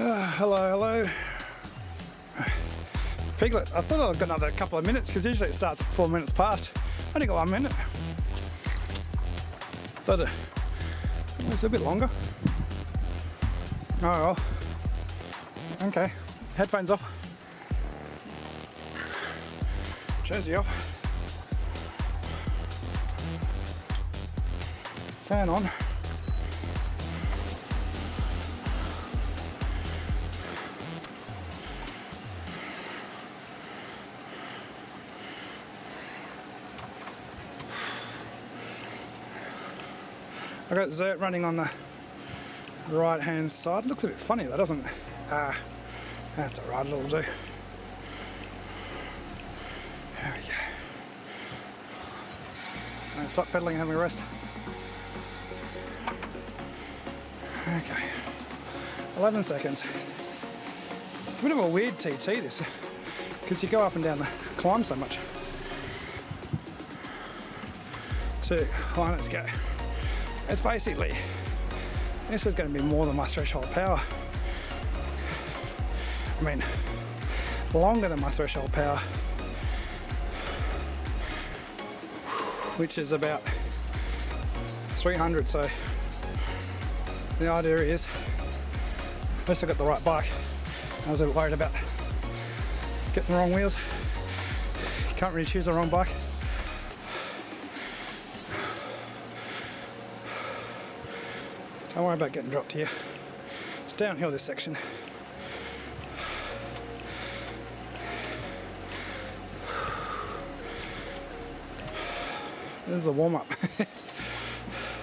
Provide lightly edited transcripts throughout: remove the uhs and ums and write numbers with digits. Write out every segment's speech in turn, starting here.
Hello. Piglet, I thought I'd got another couple of minutes because usually it starts at 4 minutes past. I only got 1 minute. But it's a bit longer. Oh well. Okay, headphones off. Jersey off. Fan on. I got XERT running on the right hand side. Looks a bit funny though, doesn't it? That's alright, it'll do. There we go. Right, stop pedaling and having a rest. Okay. 11 seconds. It's a bit of a weird TT this, because you go up and down the climb so much. 2, 1, let's go. It's basically, this is going to be more than my threshold power. I mean, longer than my threshold power, which is about 300. So the idea is, at least I got the right bike. I was a bit worried about getting the wrong wheels. You can't really choose the wrong bike. Don't worry about getting dropped here. It's downhill this section. This is a warm-up.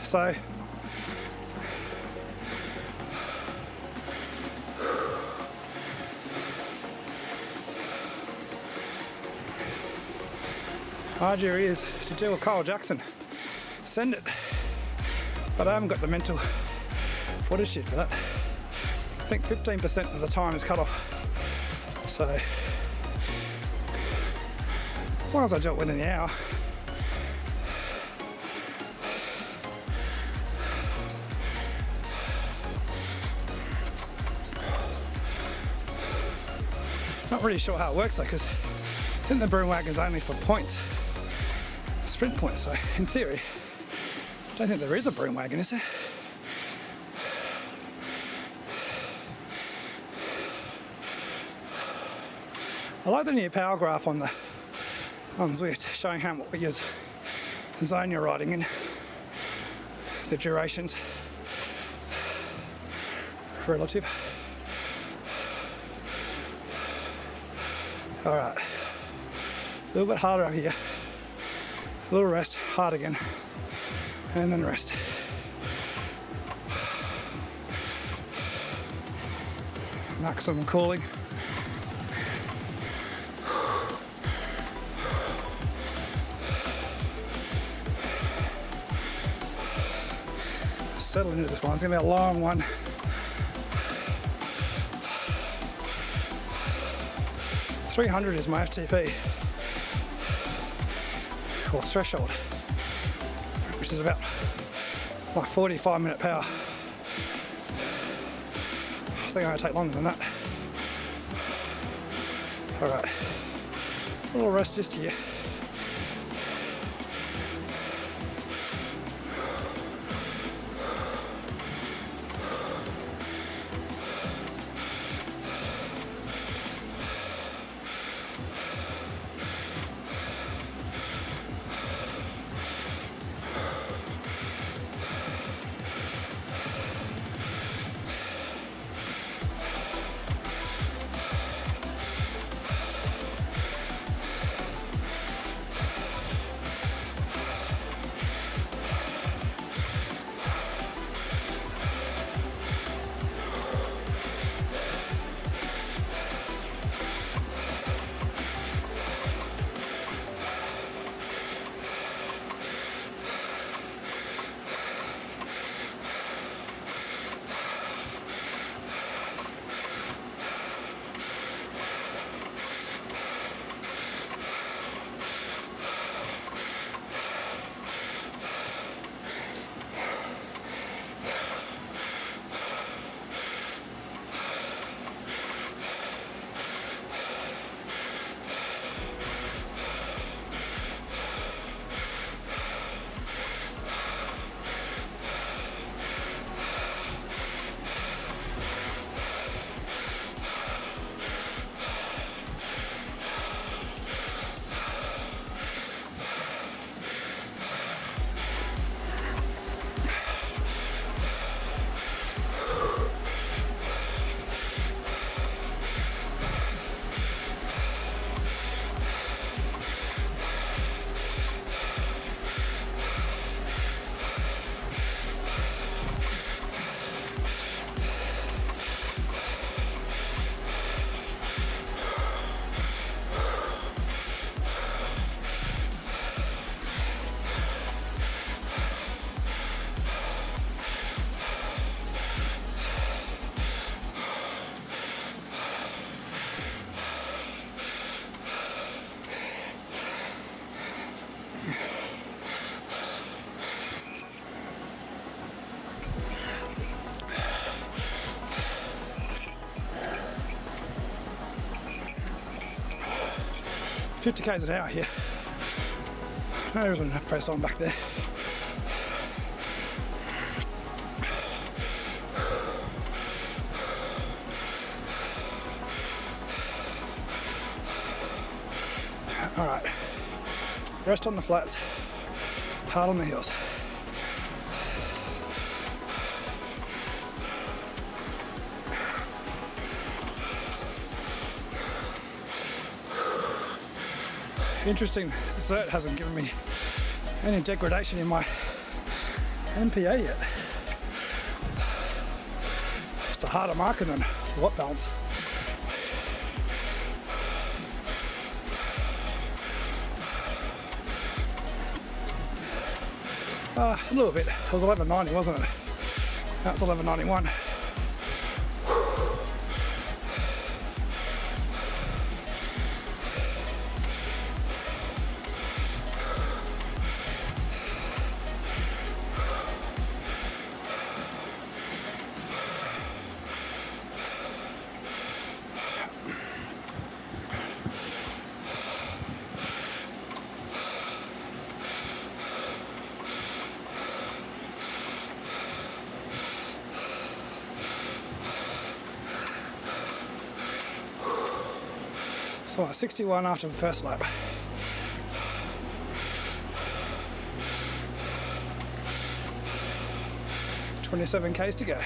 So idea is to do a Kyle Jackson. Send it. But I haven't got the mental fortitude for that. I think 15% of the time is cut off. So as long as I do it within the hour. Not really sure how it works though, because I think the broom wagon is only for points, sprint points. So in theory, I don't think there is a broom wagon, is there? I like the new power graph on Zwift, showing how what zone you're riding in, the durations relative. All right, a little bit harder up here, a little rest, hard again, and then rest. Maximum cooling. Settle into this one, it's gonna be a long one. $300 is my FTP, or threshold, which is about my 45-minute power. I think I'm gonna take longer than that. All right, a little rest just here. 50 k's an hour here. No reason to press on back there. All right, rest on the flats, hard on the hills. Interesting, XERT hasn't given me any degradation in my MPA yet. It's a harder marker than watt balance. A little bit. It was 1190, wasn't it? Now it's 1191. So 61 after the first lap. $27 k's to go.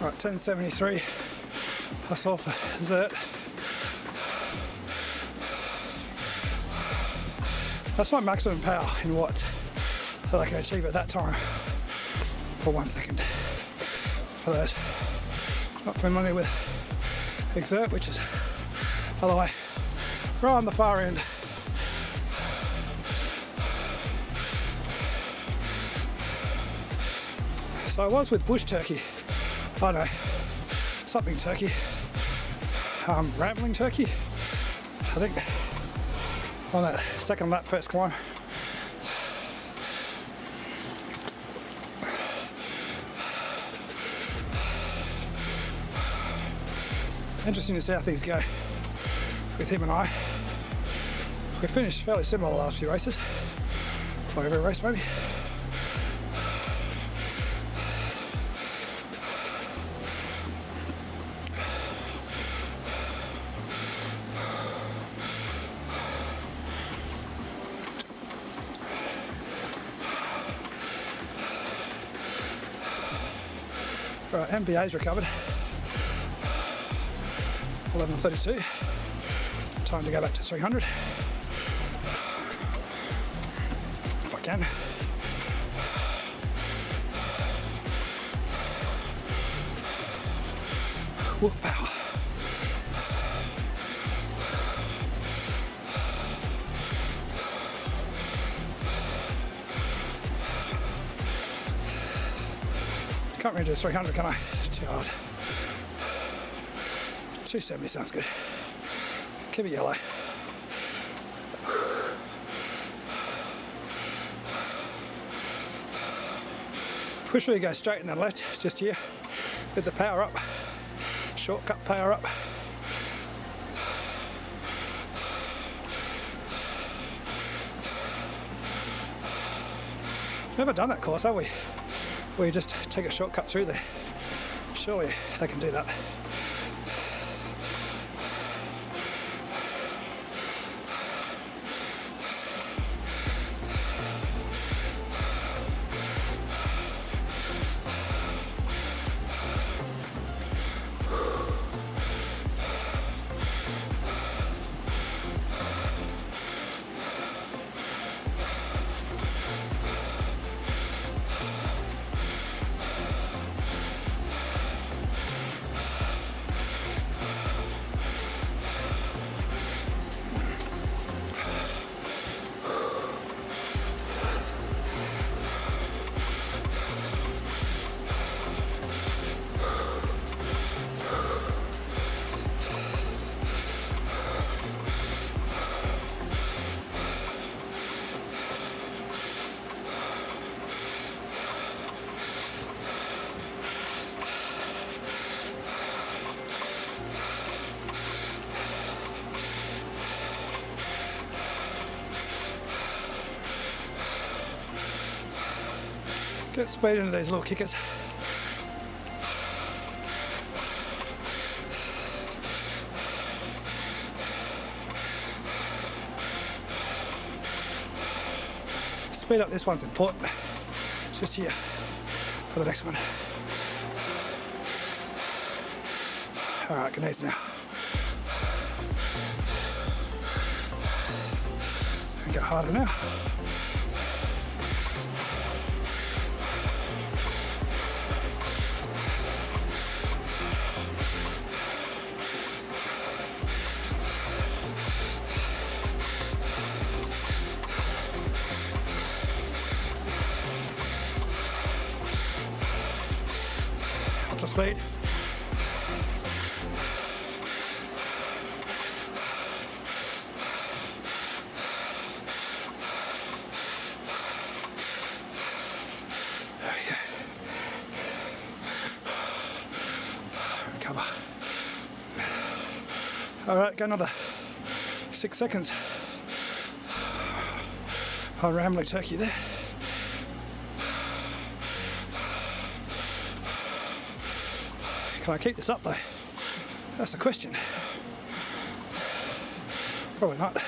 Right, 1073 plus off XERT. That's my maximum power in watts that I can achieve at that time for 1 second. For those not familiar with XERT, which is by the way right on the far end. So I was with bush turkey. I know, something turkey, rambling turkey, I think, on that second lap first climb. Interesting to see how things go with him and I. We've finished fairly similar the last few races, or every race maybe. Right, MBA's recovered. 11:32. Time to go back to 300. If I can. Whoop, pow. Can't really do 300, can I? It's too hard. 270 sounds good. Keep it yellow. Wish we could go straight and then left, just here, with the power up. Shortcut power up. Never done that course, have we? Where you just take a shortcut through there. Surely they can do that. Get speed into these little kickers. Speed up this one's important. It's just here for the next one. Alright, good knees now. And go harder now. Speed. There we go. Recover. All right, go another 6 seconds. I'll rambling turkey there. Can I keep this up though? That's the question. Probably not.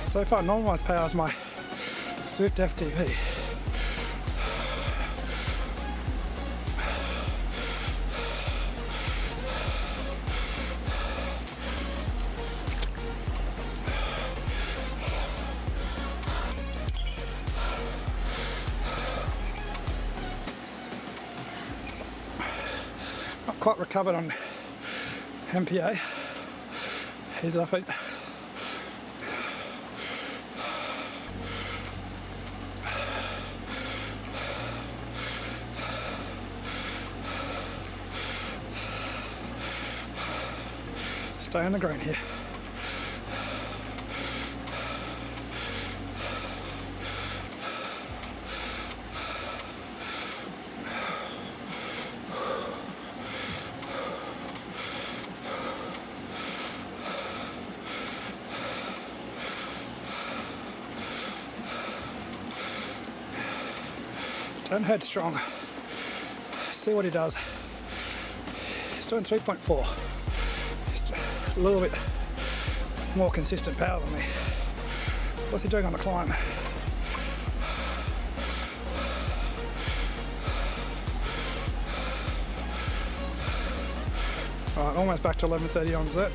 So far, normalised power is my Zwift FTP. Not quite recovered on MPA. He's up at stay on the green here. Don't head strong. See what he does. He's doing 3.4. Just a little bit more consistent power than me. What's he doing on the climb? Alright, almost back to 11:30 on XERT.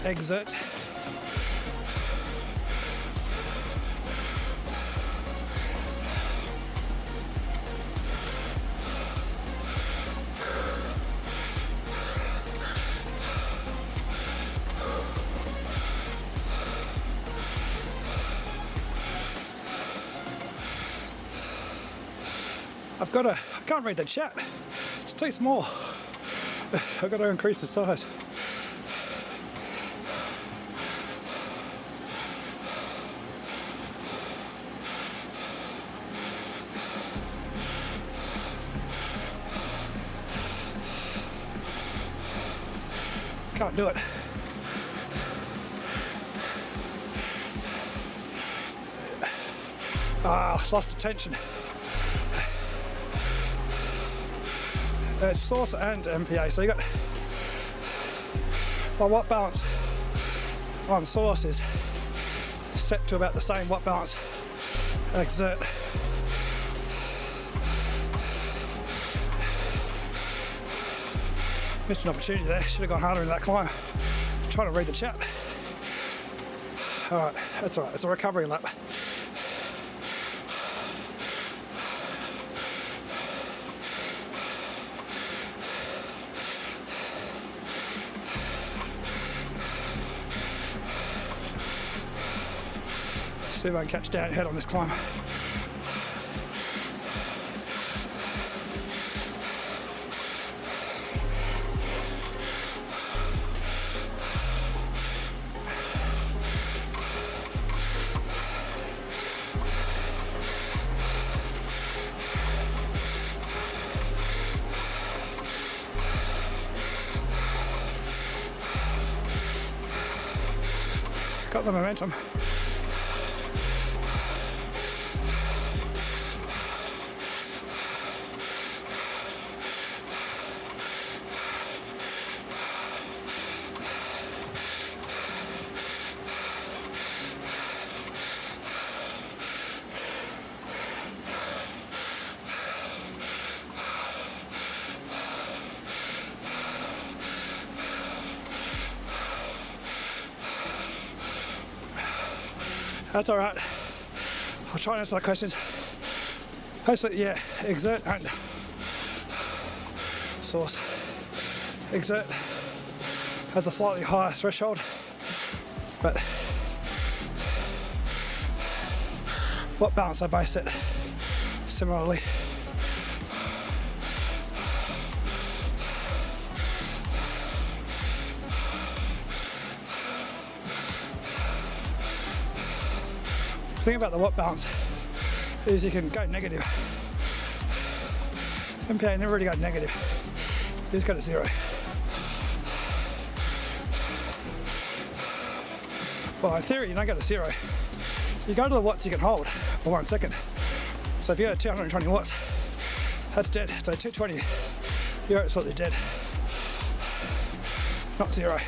XERT. I can't read the chat. It's too small. I've got to increase the size. Can't do it. Lost attention. It's source and MPA, so you got watt balance on source is set to about the same watt balance as XERT. Missed an opportunity there, should have gone harder in that climb. I'm trying to read the chat. Alright, that's alright, it's a recovery lap. See if I can catch down ahead on this climb. Got the momentum. That's all right. I'll try and answer the questions. Basically, yeah, XERT and source. XERT has a slightly higher threshold, but watt balance I base it similarly. The thing about the watt balance is you can go negative. MPA never really go negative. You just go to zero. Well, in theory, you don't go to zero. You go to the watts you can hold for 1 second. So if you go to 220 watts, that's dead. So 220, you're absolutely dead. Not zero.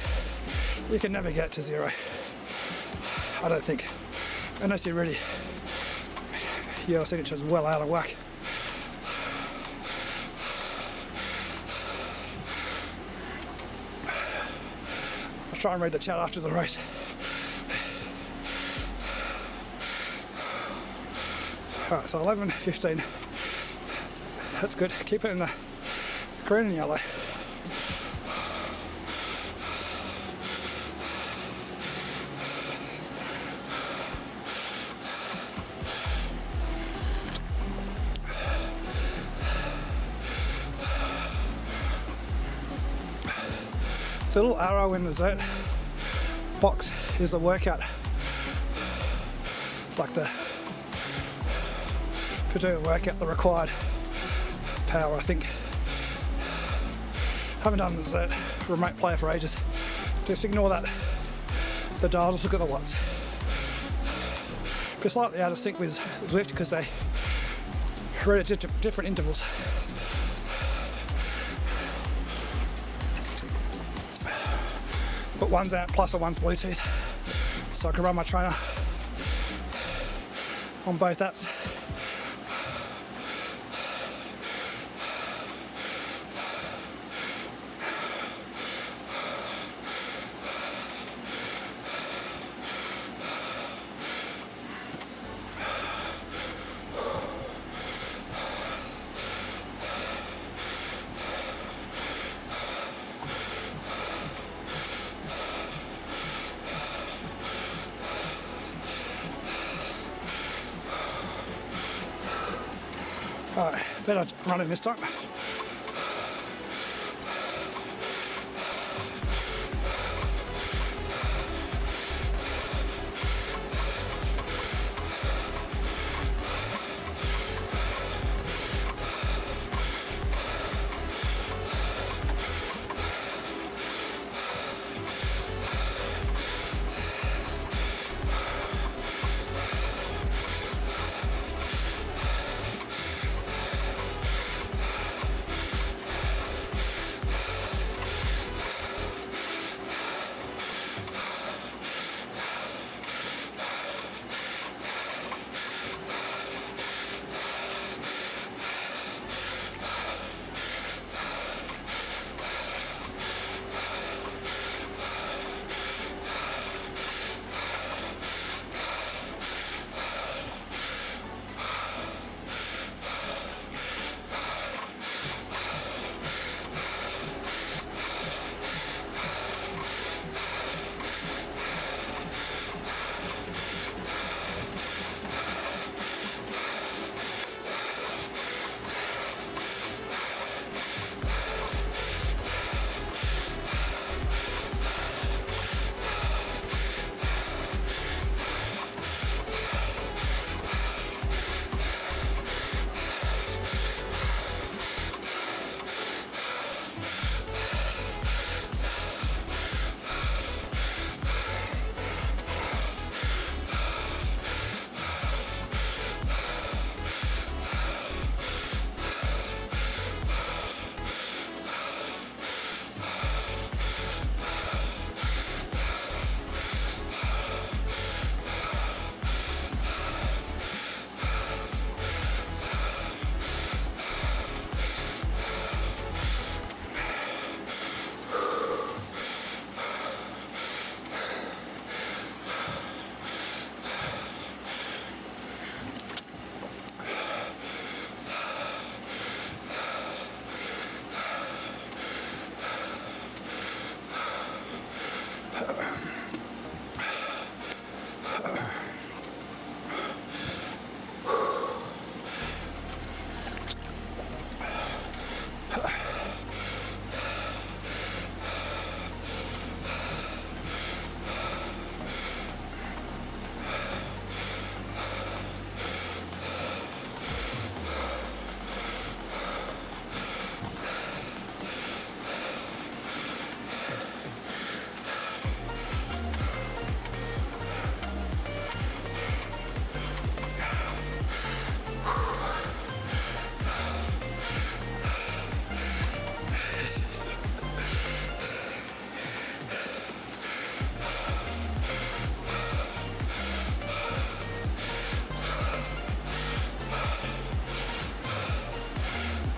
You can never get to zero. I don't think. Unless your signature's well out of whack. I'll try and read the chat after the race. Alright, so 11:15. That's good. Keep it in the green and yellow. The little arrow in the XERT box is a workout, like for doing a workout, the required power, I think. Haven't done the XERT remote player for ages. Just ignore that. The dial, just look at the watts. But slightly out of sync with Zwift because they read at different intervals. But one's amp plus and one's Bluetooth, so I can run my trainer on both apps. Alright, better running this time.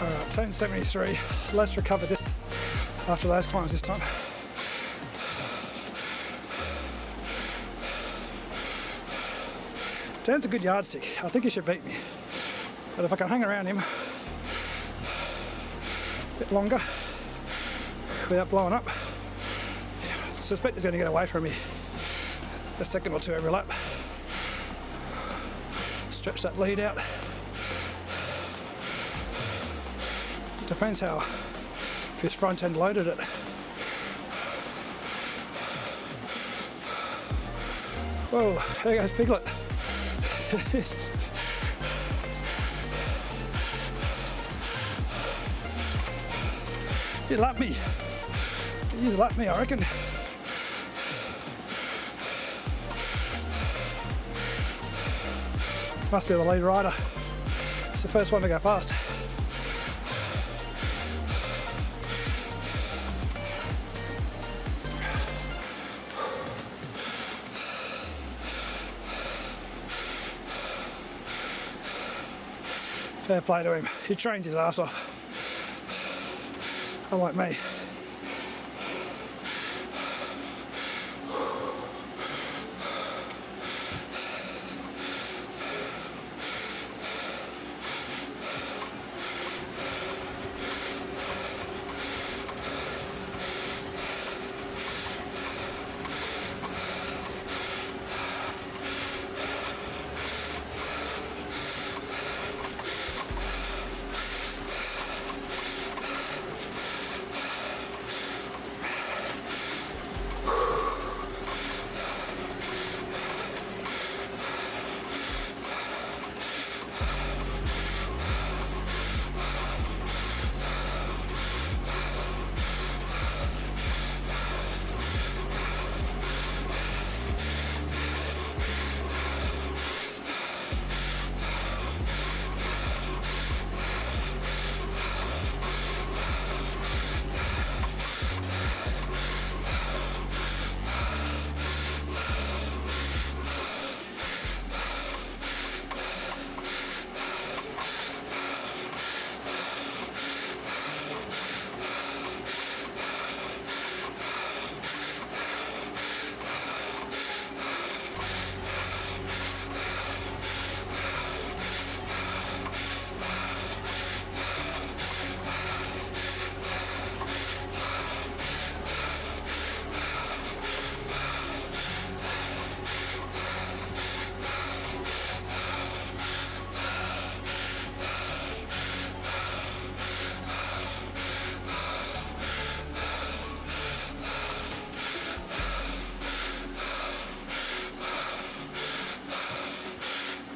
Alright, 1073. Let's recover this after those climbs this time. Dan's a good yardstick. I think he should beat me. But if I can hang around him a bit longer without blowing up, I suspect he's going to get away from me a second or two every lap. Stretch that lead out. Depends how, if his front end loaded it. Whoa, there goes Piglet. You lapped me. You lapped me, I reckon. Must be the lead rider. It's the first one to go past. Fair play to him. He trains his ass off. Unlike me.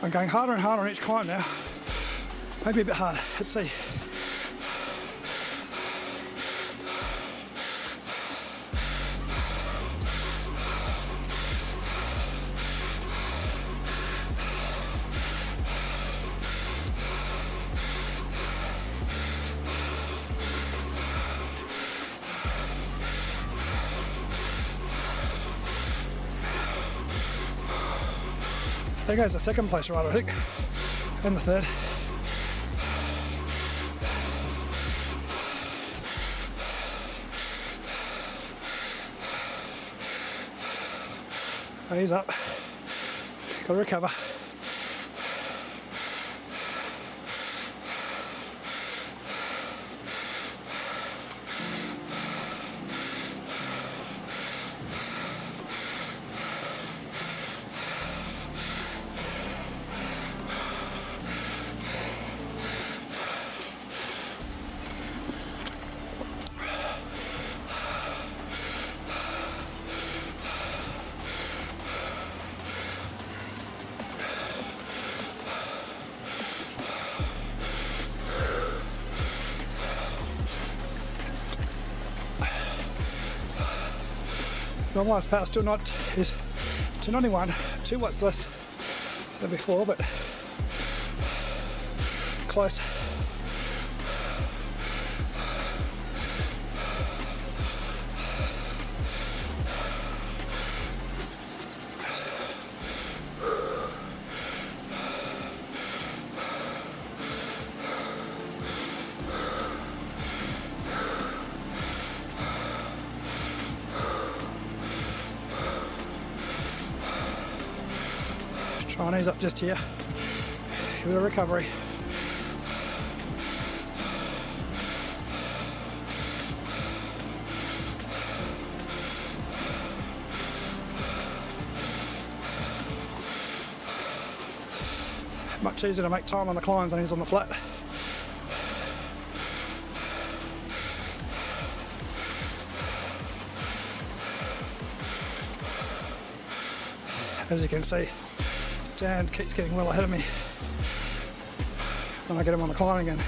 I'm going harder and harder on each climb now. Maybe a bit hard. Let's see. There goes the second place rider, I think, and the third. Oh, he's up. Got to recover. Normalised power still not is 291, 2 watts less than before, but close. Chinese up just here. Give it a recovery. Much easier to make time on the climbs than it is on the flat. As you can see, Dan keeps getting well ahead of me when I get him on the climb again.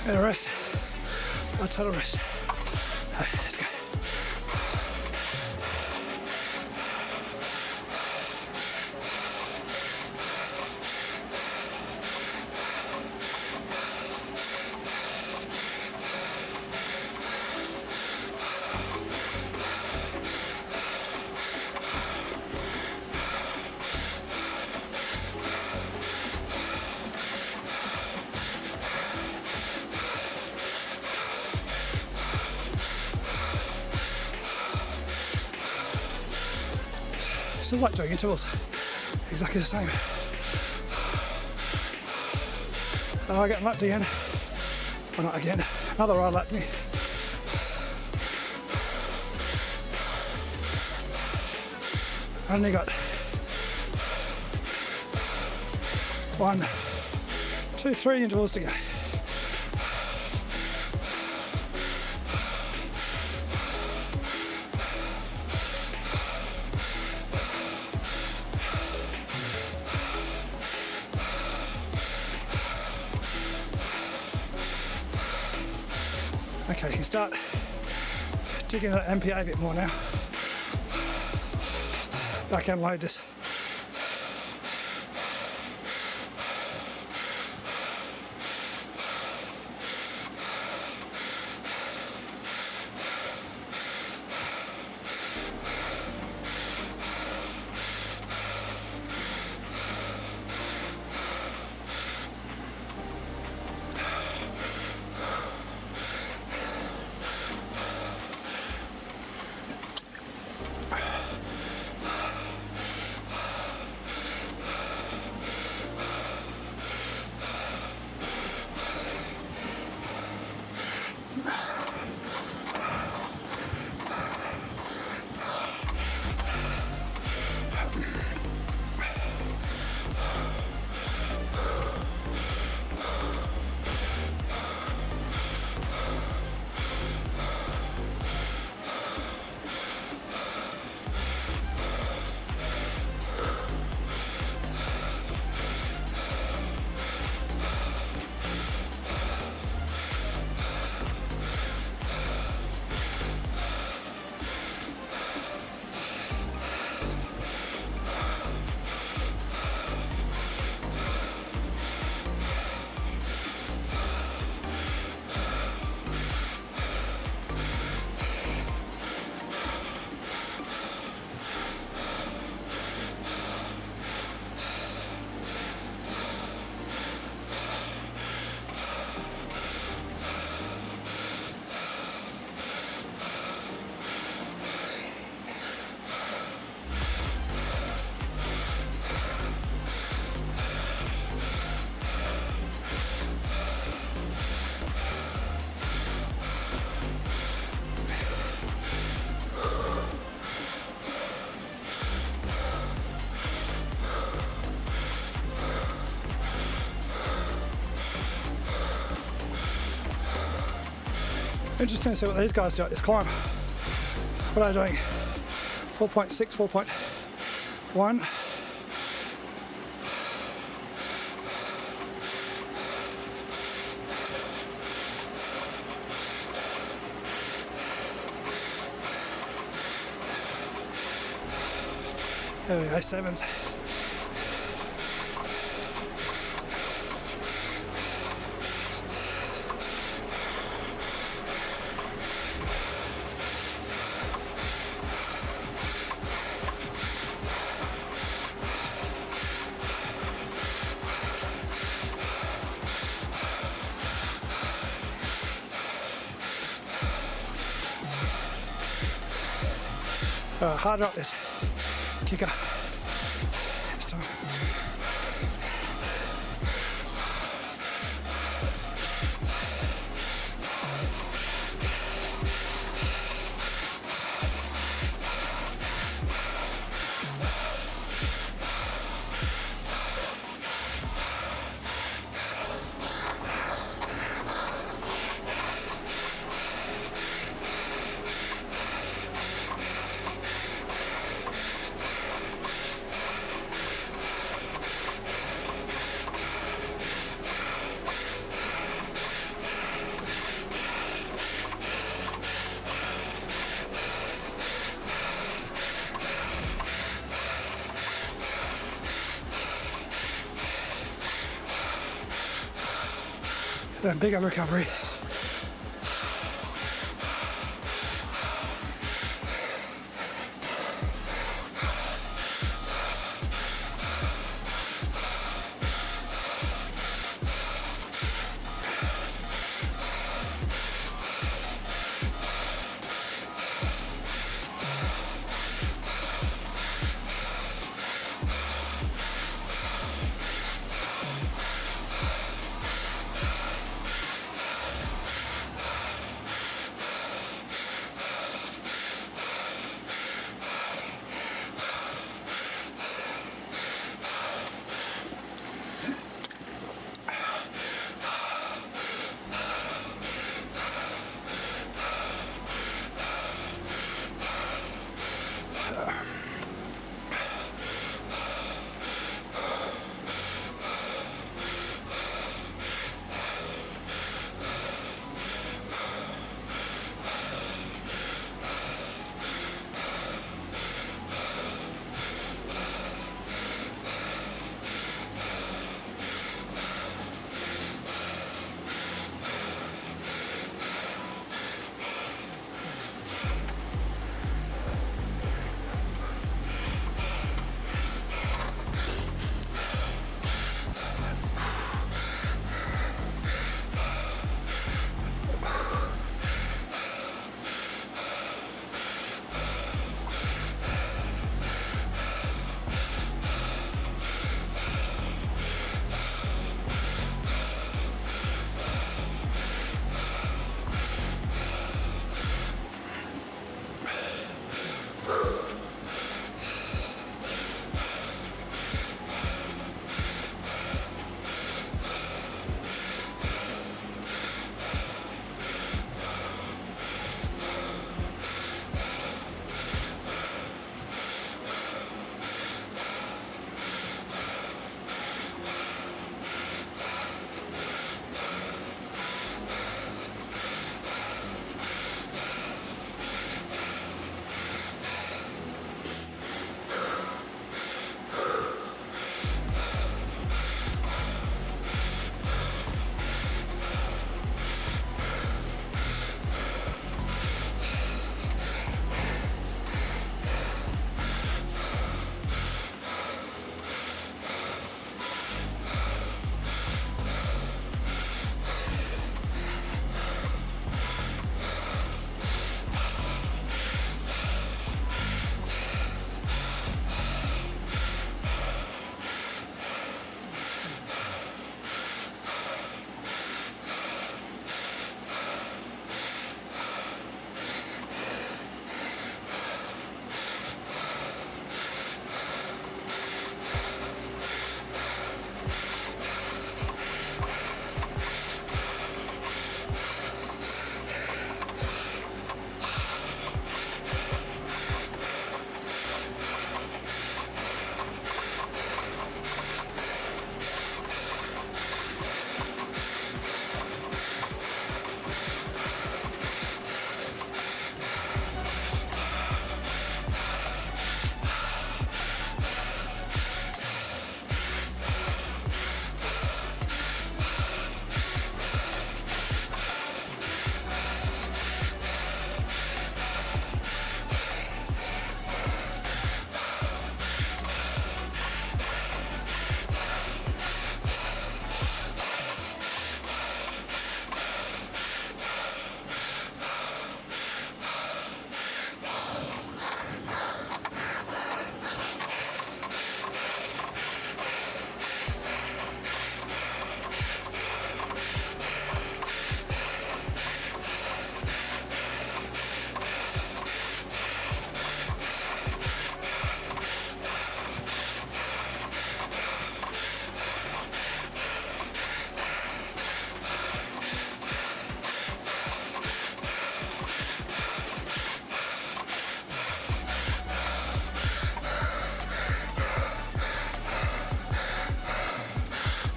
And a rest, a total rest. Right, let's go. Still like doing intervals, exactly the same. And I get lapped again, well not again, another ride lapped me. I only got 1, 2, 3 intervals to go. Okay, you can start digging at MPA a bit more now. Back and load this. Interesting to see what these guys do at this climb. What are they doing? 4.6, 1. There we go, 7s. Harder up this kicker this time. Then bigger recovery.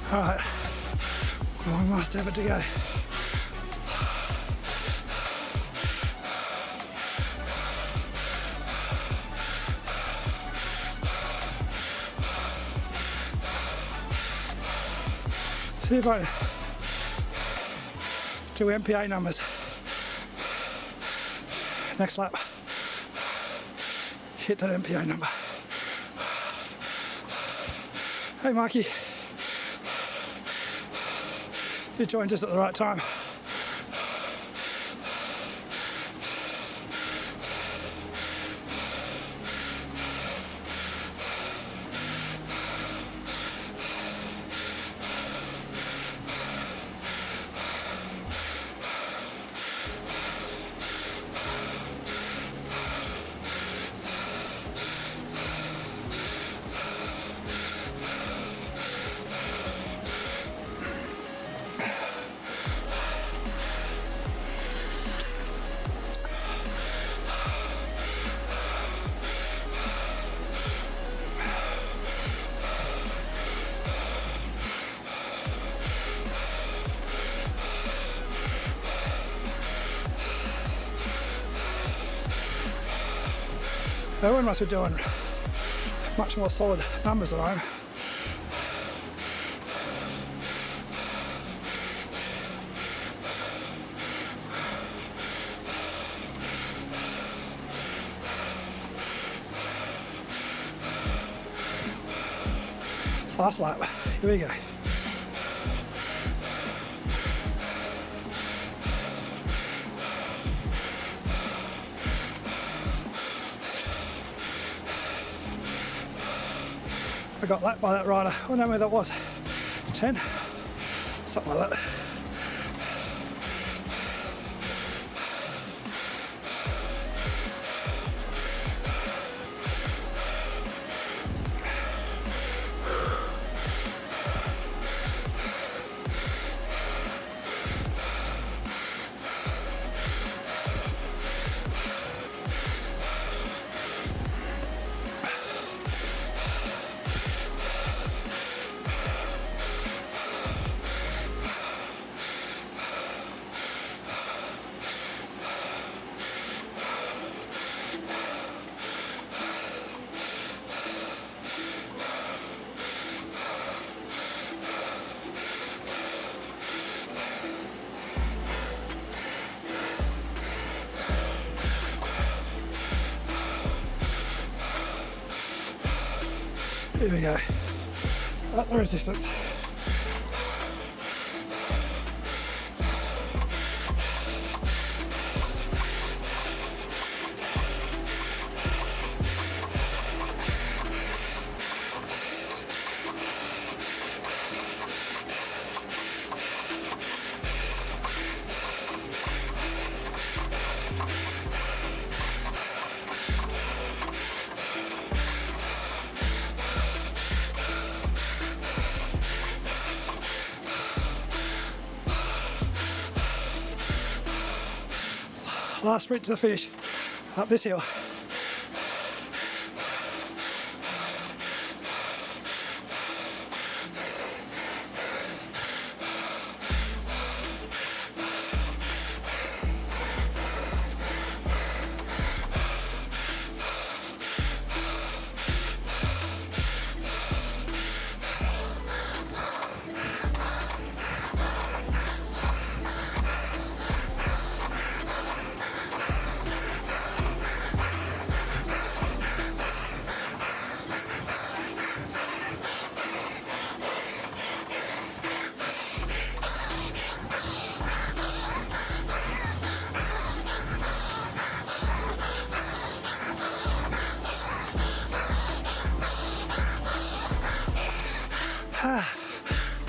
All right, one last effort to go. See if I do MPA numbers. Next lap, hit that MPA number. Hey Mikey, you joined us at the right time. Everyone must be doing much more solid numbers than I am. Last lap, here we go. I got lapped by that rider. I don't know where that was. 10? Something like that. Here we go, at the resistance. Last sprint to the finish, up this hill.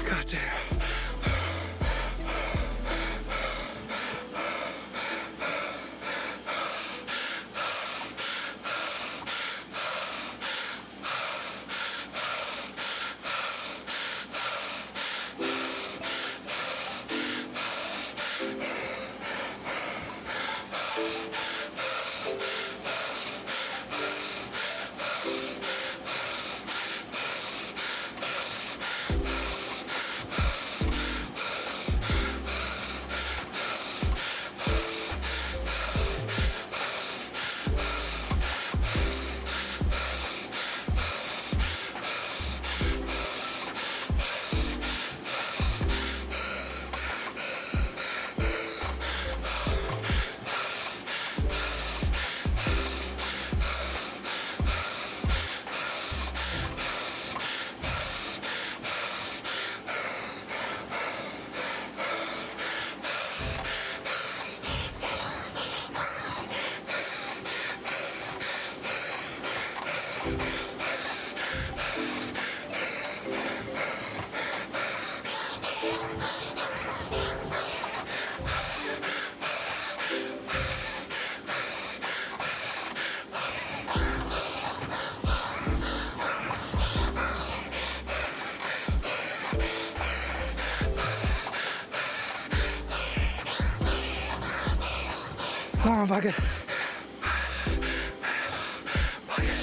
God damn. Oh, bucket. Bucket.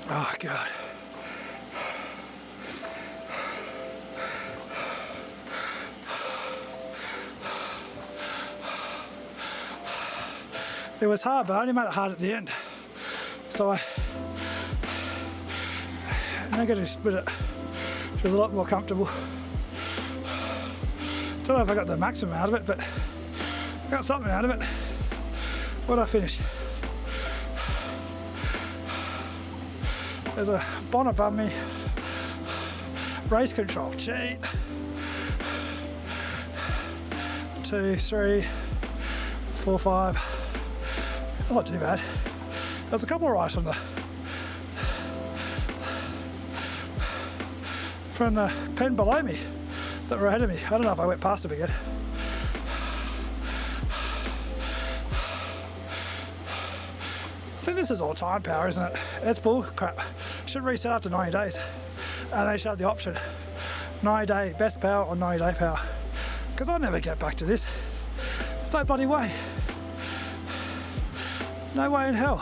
Oh, God. It was hard, but I only made it hard at the end. So I negative split it. It was a lot more comfortable. Don't know if I got the maximum out of it, but I got something out of it. What did I finish? There's a bond above me. Race control, cheat. 2, 3, 4, 5. Not too bad. There's a couple of rides from the pen below me that were ahead of me. I don't know if I went past them again. I think this is all time power, isn't it? It's bull crap. Should reset after 90 days. And they should have the option 90 day best power or 90 day power. Because I'll never get back to this. There's no bloody way. No way in hell.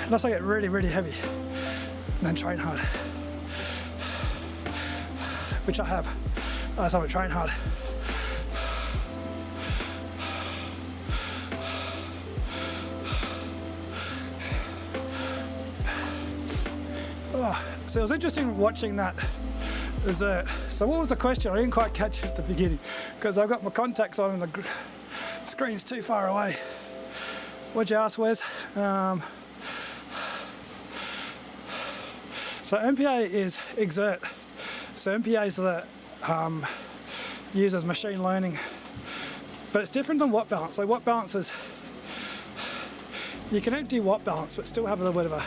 Unless I get really, really heavy and then train hard. Which I have. I just haven't trained hard. Oh, so it was interesting watching that XERT. So what was the question? I didn't quite catch it at the beginning because I've got my contacts on and the screen's too far away. What'd you ask, Wes? So MPA is XERT. So MPA is that uses machine learning, but it's different than watt balance. So watt balance is, you can empty watt balance but still have a little bit of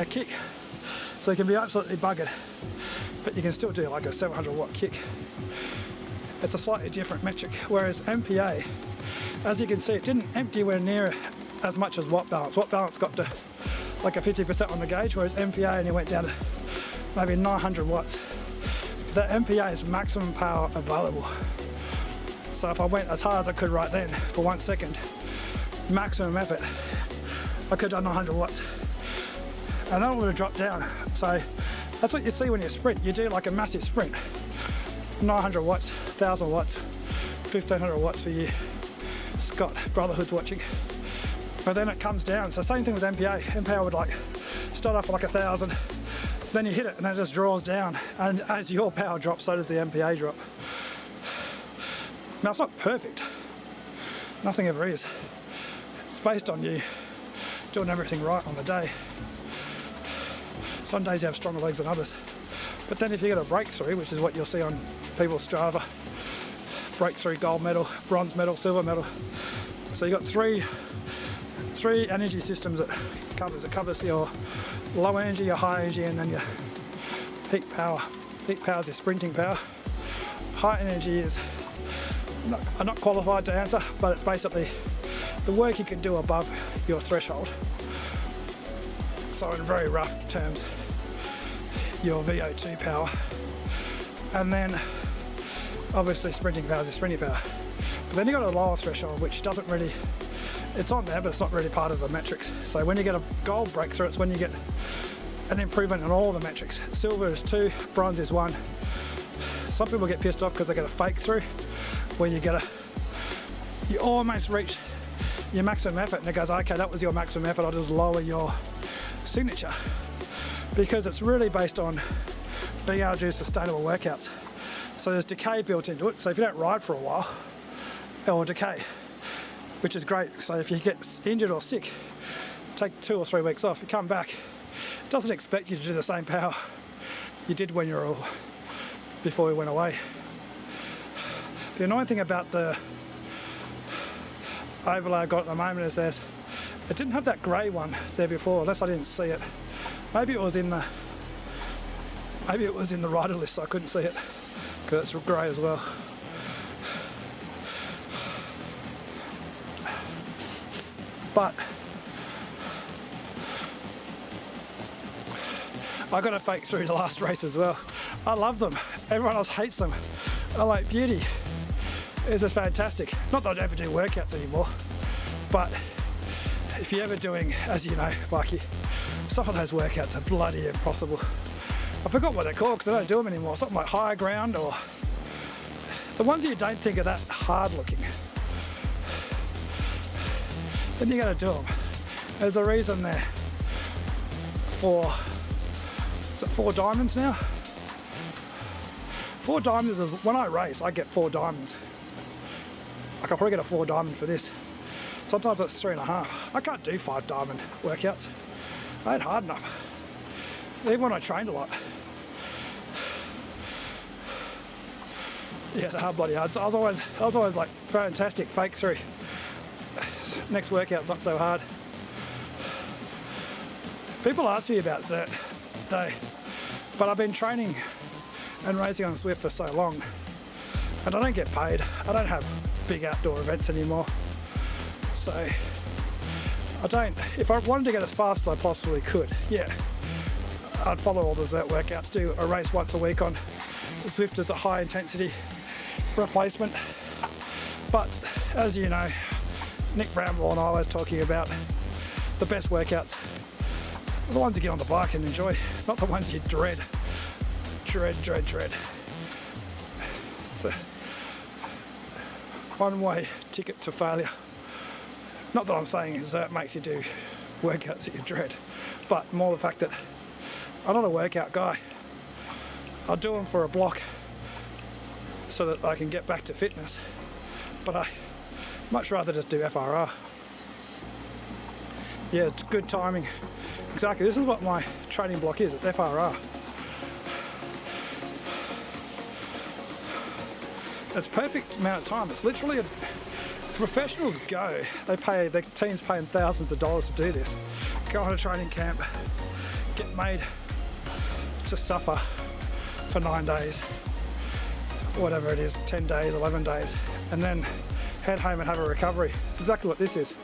a kick. So you can be absolutely buggered, but you can still do like a 700 watt kick. It's a slightly different metric, whereas MPA, as you can see, it didn't empty anywhere near as much as watt balance. Watt balance got to like a 50% on the gauge, whereas MPA only went down to maybe 900 watts. The MPA is maximum power available. So if I went as hard as I could right then for 1 second, maximum effort, I could have done 900 watts. And that would have dropped down. So that's what you see when you sprint. You do like a massive sprint. 900 watts, 1000 watts, 1500 watts for you. Scott, Brotherhood's watching. But then it comes down. So same thing with MPA. MPA would like start off at like 1000, then you hit it and then it just draws down. And as your power drops, so does the MPA drop. Now it's not perfect. Nothing ever is. It's based on you doing everything right on the day. Some days you have stronger legs than others. But then if you get a breakthrough, which is what you'll see on people's Strava, breakthrough, gold medal, bronze medal, silver medal. So you've got three energy systems that covers. It covers your low energy, your high energy, and then your peak power. Peak power is your sprinting power. High energy is, I'm not qualified to answer, but it's basically the work you can do above your threshold. So in very rough terms, your VO2 power. And then obviously sprinting power is your sprinting power. But then you've got a lower threshold, which doesn't really, it's on there, but it's not really part of the metrics. So when you get a gold breakthrough, it's when you get an improvement in all the metrics. Silver is 2, bronze is 1. Some people get pissed off because they get a fake through, where you almost reach your maximum effort, and it goes, okay, that was your maximum effort, I'll just lower your signature. because it's really based on being able to do sustainable workouts. So there's decay built into it, so if you don't ride for a while, it'll decay, which is great. So if you get injured or sick, take 2 or 3 weeks off, you come back, it doesn't expect you to do the same power you did when you were before we went away. The annoying thing about the overlay I've got at the moment is it didn't have that grey one there before, unless I didn't see it. Maybe it was in the rider list, so I couldn't see it because it's grey as well. But I got a fake through the last race as well. I love them. Everyone else hates them. I'm like, beauty. This is fantastic. Not that I ever do workouts anymore, but if you're ever doing, as you know, like some of those workouts are bloody impossible. I forgot what they're called because I don't do them anymore. Something like higher ground, or the ones that you don't think are that hard looking. Then you got to do them. There's a reason they're is it 4 diamonds now? 4 diamonds is, when I race, I get 4 diamonds. Like I'll probably get a 4 diamond for this. Sometimes it's 3.5. I can't do 5 diamond workouts. I ain't hard enough. Even when I trained a lot. Yeah, they're hard, bloody hard. So I was always like, fantastic, fake through. Next workout's not so hard. People ask me about XERT though, but I've been training and racing on Zwift for so long, and I don't get paid. I don't have big outdoor events anymore, so I don't. If I wanted to get as fast as I possibly could, yeah, I'd follow all the XERT workouts, do a race once a week on Zwift as a high intensity replacement. But as you know, Nick Bramble and I was talking about the best workouts, the ones you get on the bike and enjoy, not the ones you dread. It's a one-way ticket to failure. Not that I'm saying XERT makes you do workouts that you dread, but more the fact that I'm not a workout guy. I'll do them for a block so that I can get back to fitness, but I much rather just do FRR. Yeah, it's good timing. Exactly, this is what my training block is, it's FRR. It's perfect amount of time. It's literally professionals go. The team's paying thousands of dollars to do this. Go on a training camp, get made to suffer for 9 days, whatever it is, 10 days, 11 days, and then head home and have a recovery. Exactly what this is.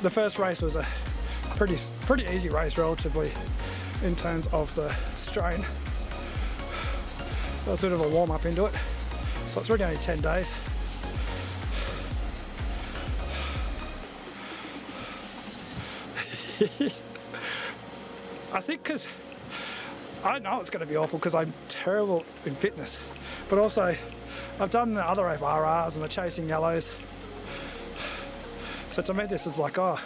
The first race was a pretty easy race relatively in terms of the strain. That was a bit of a warm up into it. So it's really only 10 days. I think because I know it's going to be awful because I'm terrible in fitness, but also I've done the other FRRs and the chasing yellows. So to me this is like, oh,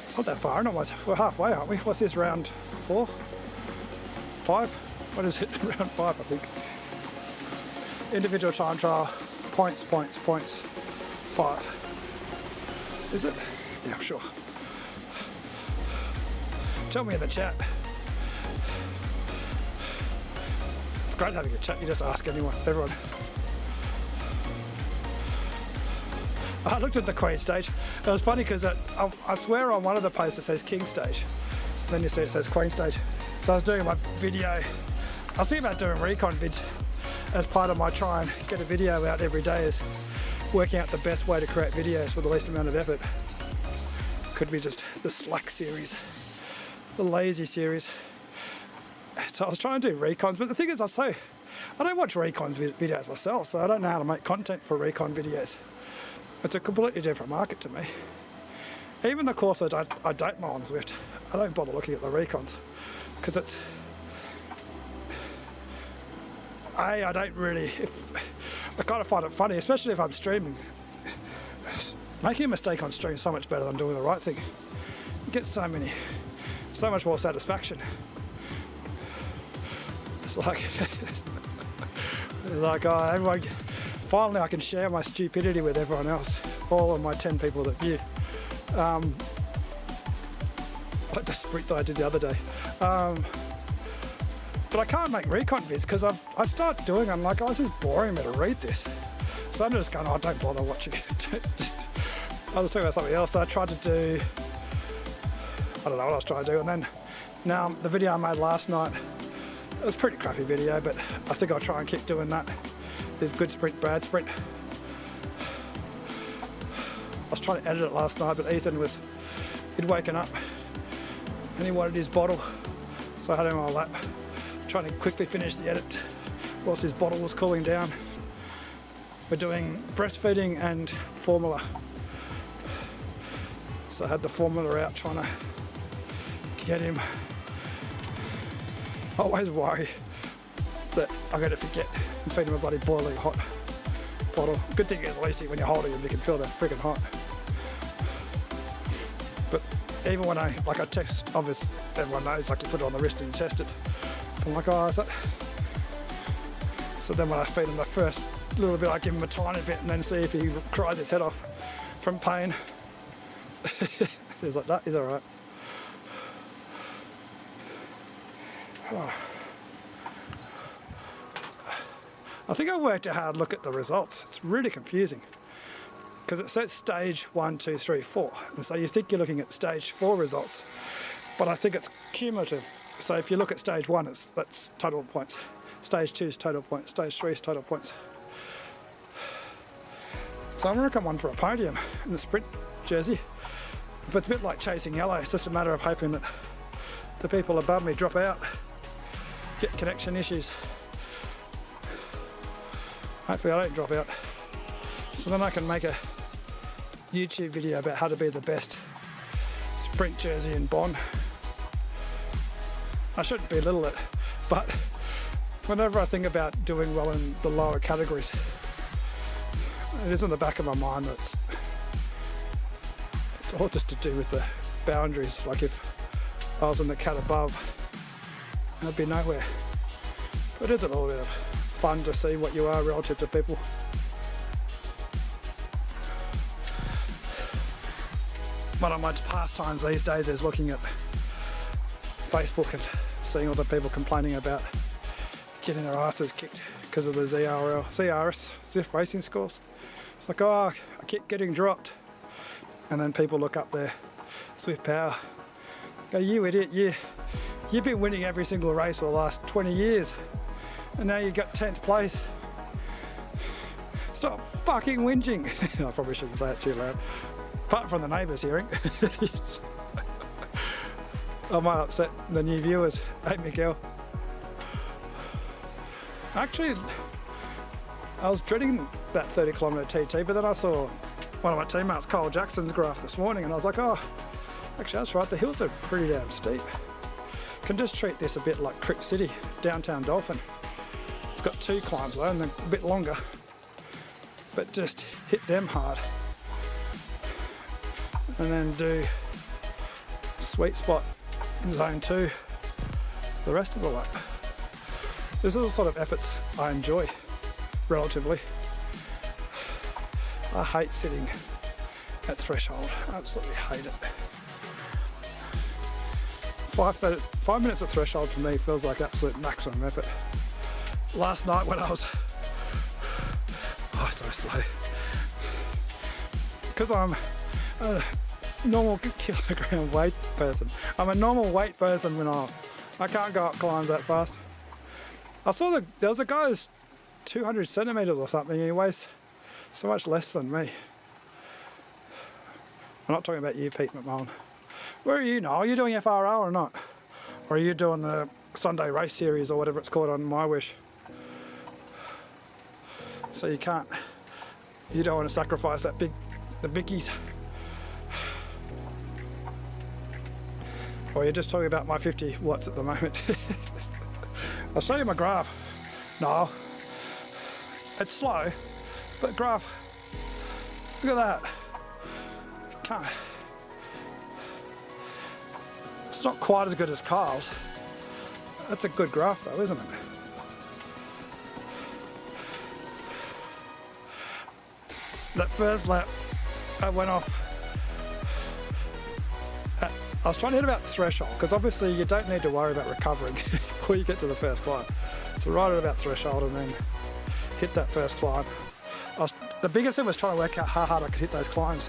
it's not that far, we're halfway, aren't we? What's this, round 4? 5? What is it? Round 5, I think. Individual time trial, points, 5. Is it? Yeah, I'm sure. Tell me in the chat. It's great having a chat, you just ask everyone. I looked at the Queen stage. It was funny because I swear on one of the posts it says King stage. Then you see it says Queen stage. So I was doing my video. I was thinking about doing recon vids as part of my try and get a video out every day, is working out the best way to create videos with the least amount of effort. Could be just the slack series, the lazy series. So I was trying to do recons, but the thing is I don't watch recons videos myself, so I don't know how to make content for recon videos. It's a completely different market to me. Even the course I don't know on Zwift, I don't bother looking at the recons because it's I don't really. I kind of find it funny, especially if I'm streaming. Making a mistake on stream is so much better than doing the right thing. You get so much more satisfaction It's like, everyone, finally I can share my stupidity with everyone else, all of my 10 people that view. Like the sprint that I did the other day. But I can't make recon vids because I start doing, I'm like, oh, this is boring me to read this. So I'm just going, oh, don't bother watching it. I was talking about something else. So I tried to do, I don't know what I was trying to do. And then now the video I made last night, it was a pretty crappy video, but I think I'll try and keep doing that. There's good sprint, bad sprint. I was trying to edit it last night, but Ethan he'd woken up and he wanted his bottle. So I had him on my lap, trying to quickly finish the edit whilst his bottle was cooling down. We're doing breastfeeding and formula. So I had the formula out trying to get him. I always worry that I'm going to forget and feed him a bloody boiling hot bottle. Good thing is at least when you're holding him you can feel that freaking hot. But even when I test, obviously everyone knows, like you put it on the wrist and you test it. I'm like, oh, is that? So then when I feed him the first little bit, I give him a tiny bit and then see if he cries his head off from pain. He's like, that is alright. Oh. I think I worked a hard look at the results. It's really confusing because it says stage 1, 2, 3, 4. And so you think you're looking at stage 4 results, but I think it's cumulative. So if you look at stage 1, that's total points. Stage 2 is total points. Stage 3 is total points. So I'm going to come on for a podium in the sprint jersey. If it's a bit like chasing yellow, it's just a matter of hoping that the people above me drop out, get connection issues. Hopefully I don't drop out. So then I can make a YouTube video about how to be the best sprint jersey in Bonn. I shouldn't belittle it, but whenever I think about doing well in the lower categories, it is in the back of my mind that it's all just to do with the boundaries. Like if I was in the cat above, I'd be nowhere. But it is a little bit of fun to see what you are relative to people. One of my pastimes these days is looking at Facebook and seeing all the people complaining about getting their asses kicked because of the ZRS, Zwift racing scores. It's like, oh, I keep getting dropped. And then people look up their Zwift power. Go, you idiot, you've been winning every single race for the last 20 years. And now you got 10th place. Stop fucking whinging. I probably shouldn't say it too loud. Apart from the neighbours hearing. I might upset the new viewers. Hey Miguel. Actually, I was dreading that 30km TT, but then I saw one of my teammates, Cole Jackson's graph this morning, and I was like, oh, actually that's right, the hills are pretty damn steep. Can just treat this a bit like Crick City, downtown Dolphin. It's got 2 climbs though, and they're a bit longer, but just hit them hard. And then do sweet spot in zone 2 the rest of the lap. This is the sort of efforts I enjoy, relatively. I hate sitting at threshold, I absolutely hate it. 5 minutes at threshold for me feels like absolute maximum effort. Last night when I was, oh so slow, because I'm a normal kilogram weight person. I'm a normal weight person when I can't go up climbs that fast. I saw there was a guy who's 200 centimetres or something, and he weighs so much less than me. I'm not talking about you, Pete McMullen. Where are you, Noel? Are you doing FRR or not? Or are you doing the Sunday race series or whatever it's called on My Wish? So you don't want to sacrifice the biggies. Or you're just talking about my 50 watts at the moment. I'll show you my graph. No, it's slow, but graph, look at that. Can't. It's not quite as good as Kyle's. That's a good graph though, isn't it? that first lap, I went off. I was trying to hit about threshold, because obviously you don't need to worry about recovering before you get to the first climb. So right at about threshold and then hit that first climb. The biggest thing was trying to work out how hard I could hit those climbs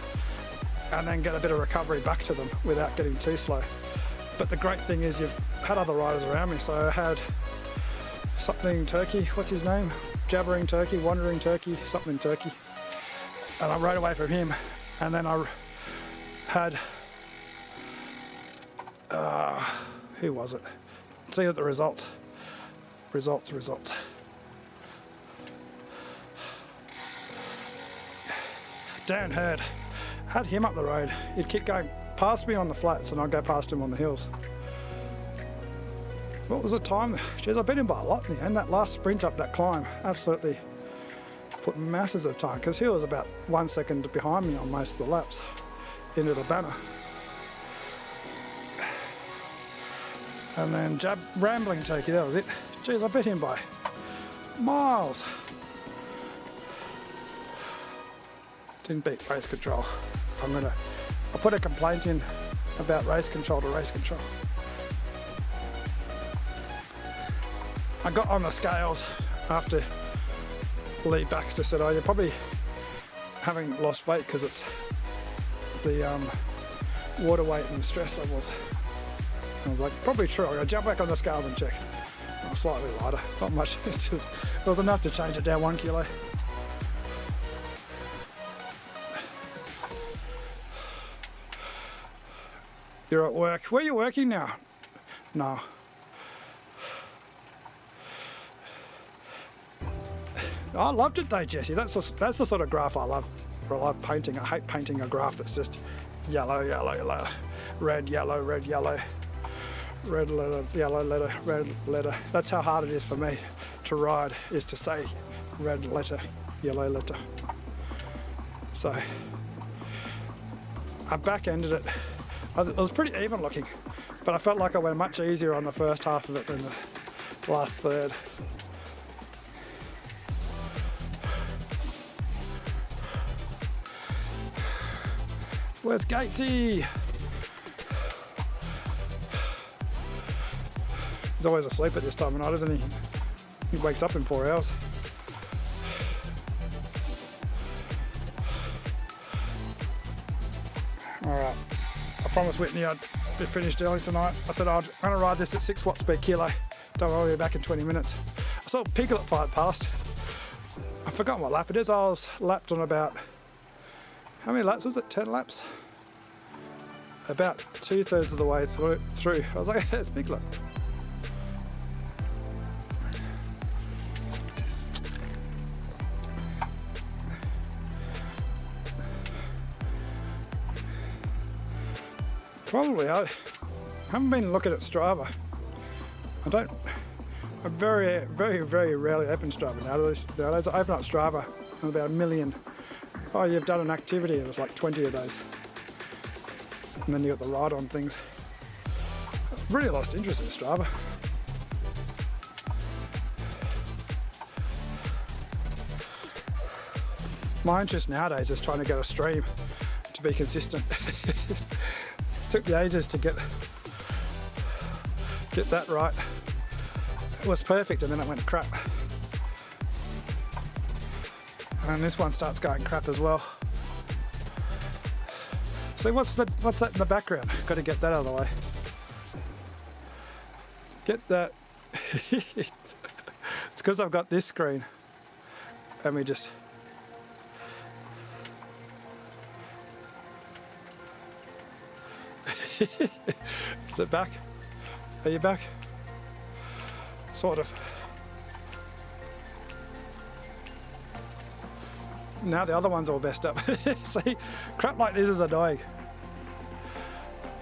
and then get a bit of recovery back to them without getting too slow. But the great thing is you've had other riders around me, so I had something Turkey, what's his name? Jabbering Turkey, Wandering Turkey, something Turkey. And I rode away from him, and then I had, who was it? See the results. Results. Dan Hurd, had him up the road. He'd keep going past me on the flats and I'd go past him on the hills. What was the time? Jeez, I beat him by a lot in the end. That last sprint up that climb absolutely put masses of time, because he was about 1 second behind me on most of the laps into the banner. And then Rambling Turkey, that was it. Jeez, I beat him by miles. Didn't beat race control. I'll put a complaint in about race control to race control. I got on the scales after Lee Baxter said, oh, you're probably having lost weight because it's the water weight and the stress levels. I was like, probably true. I'm going to jump back on the scales and check. I was slightly lighter, not much. It was enough to change it down 1 kilo. You're at work. Where are you working now? No. I loved it though, Jesse. That's the sort of graph I love. I love painting. I hate painting a graph that's just yellow, yellow, yellow, red, yellow, red, yellow, red letter, yellow letter, red letter. That's how hard it is for me to ride, is to say red letter, yellow letter. So I back-ended it. It was pretty even looking, but I felt like I went much easier on the first half of it than the last third. Where's Gatesy? He's always asleep at this time of night, isn't he? He wakes up in 4 hours. Alright, I promised Whitney I'd be finished early tonight. I said I'm going to ride this at 6 watts per kilo. Don't worry, I'll be back in 20 minutes. I saw Piglet fly past. I forgot what lap it is. I was lapped on about, how many laps was it? 10 laps? About 2/3 of the way through. I was like, it's Piglet. Probably. I haven't been looking at Strava. I very, very, very rarely open Strava nowadays. I open up Strava and about 1 million. Oh, you've done an activity, and there's like 20 of those. And then you got the ride on things. I've really lost interest in Strava. My interest nowadays is trying to get a stream to be consistent. Took me ages to get that right. It was perfect and then it went crap. And this one starts going crap as well. So what's that in the background? Got to get that out of the way. Get that. It's because I've got this screen. And we just. Is it back? Are you back? Sort of. Now the other one's all messed up. See, crap like this is annoying.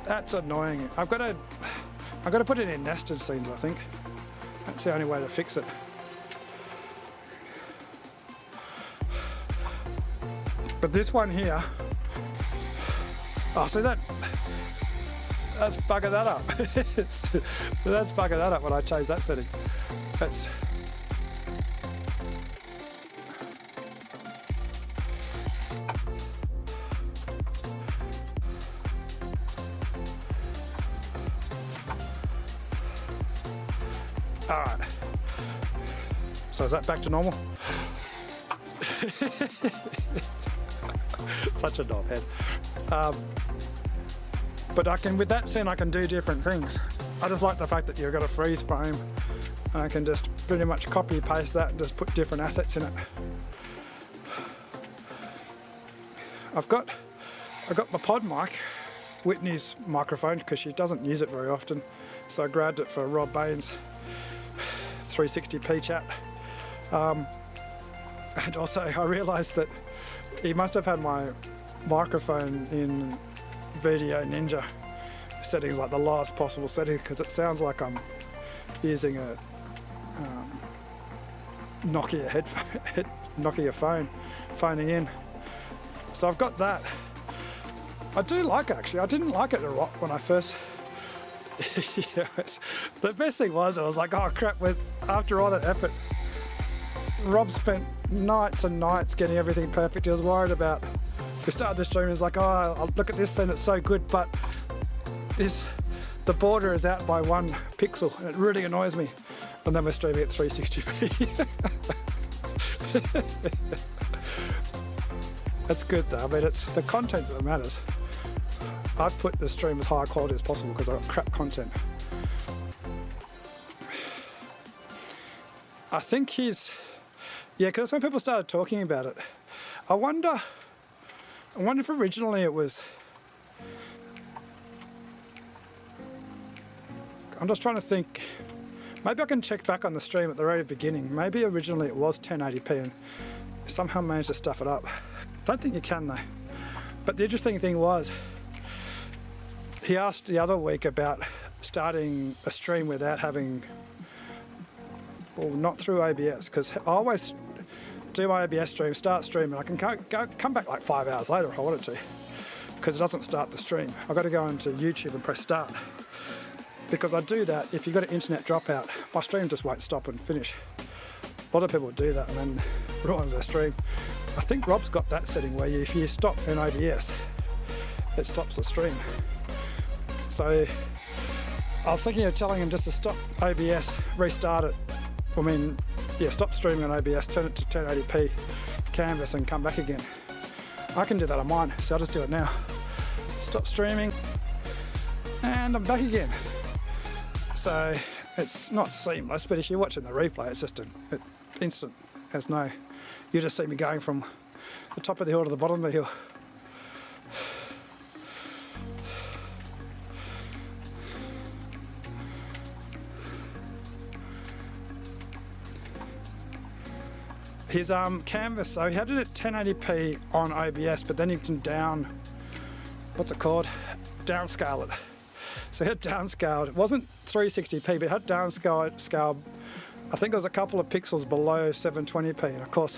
That's annoying. I've got to put it in nested scenes, I think. That's the only way to fix it. But this one here, oh, see that's buggered that up. That's buggered that up when I change that setting. That's. All right. So is that back to normal? Such a knobhead. But I can, with that scene, I can do different things. I just like the fact that you've got a freeze frame and I can just pretty much copy paste that and just put different assets in it. I've got my pod mic, Whitney's microphone, because she doesn't use it very often. So I grabbed it for Rob Bain's 360p chat. And also I realised that he must have had my microphone in Video Ninja settings, like the lowest possible setting, because it sounds like I'm using a Nokia headphone, Nokia phone, phoning in. So I've got that. I do like it, actually. I didn't like it a lot when I first. Yes. The best thing was, I was like, oh crap! After all that effort, Rob spent nights and nights getting everything perfect. He was worried about. We started the stream. He's like, oh, I'll look at this and it's so good, but the border is out by 1 pixel, and it really annoys me. And then we're streaming at 360p. That's good though. I mean, it's the content that matters. I've put the stream as high quality as possible because I've got crap content. I think yeah, because when people started talking about it, I wonder if originally it was, I'm just trying to think, maybe I can check back on the stream at the very beginning. Maybe originally it was 1080p and somehow managed to stuff it up. Don't think you can though. But the interesting thing was, he asked the other week about starting a stream without having, well, not through OBS, because I always do my OBS stream, start streaming, I can come back like 5 hours later if I wanted to, because it doesn't start the stream. I've got to go into YouTube and press start, because I do that. If you've got an internet dropout, my stream just won't stop and finish. A lot of people do that and then ruins their stream. I think Rob's got that setting where if you stop in OBS, it stops the stream. So I was thinking of telling him just to stop OBS, restart it. I mean, yeah, stop streaming on OBS, turn it to 1080p canvas and come back again. I can do that on mine, so I'll just do it now. Stop streaming, and I'm back again. So it's not seamless, but if you're watching the replay, it's just instant. You just see me going from the top of the hill to the bottom of the hill. His canvas, so he had it at 1080p on OBS, but then you can downscale it. So he had downscaled. It wasn't 360p, but it had downscaled. I think it was a couple of pixels below 720p, and of course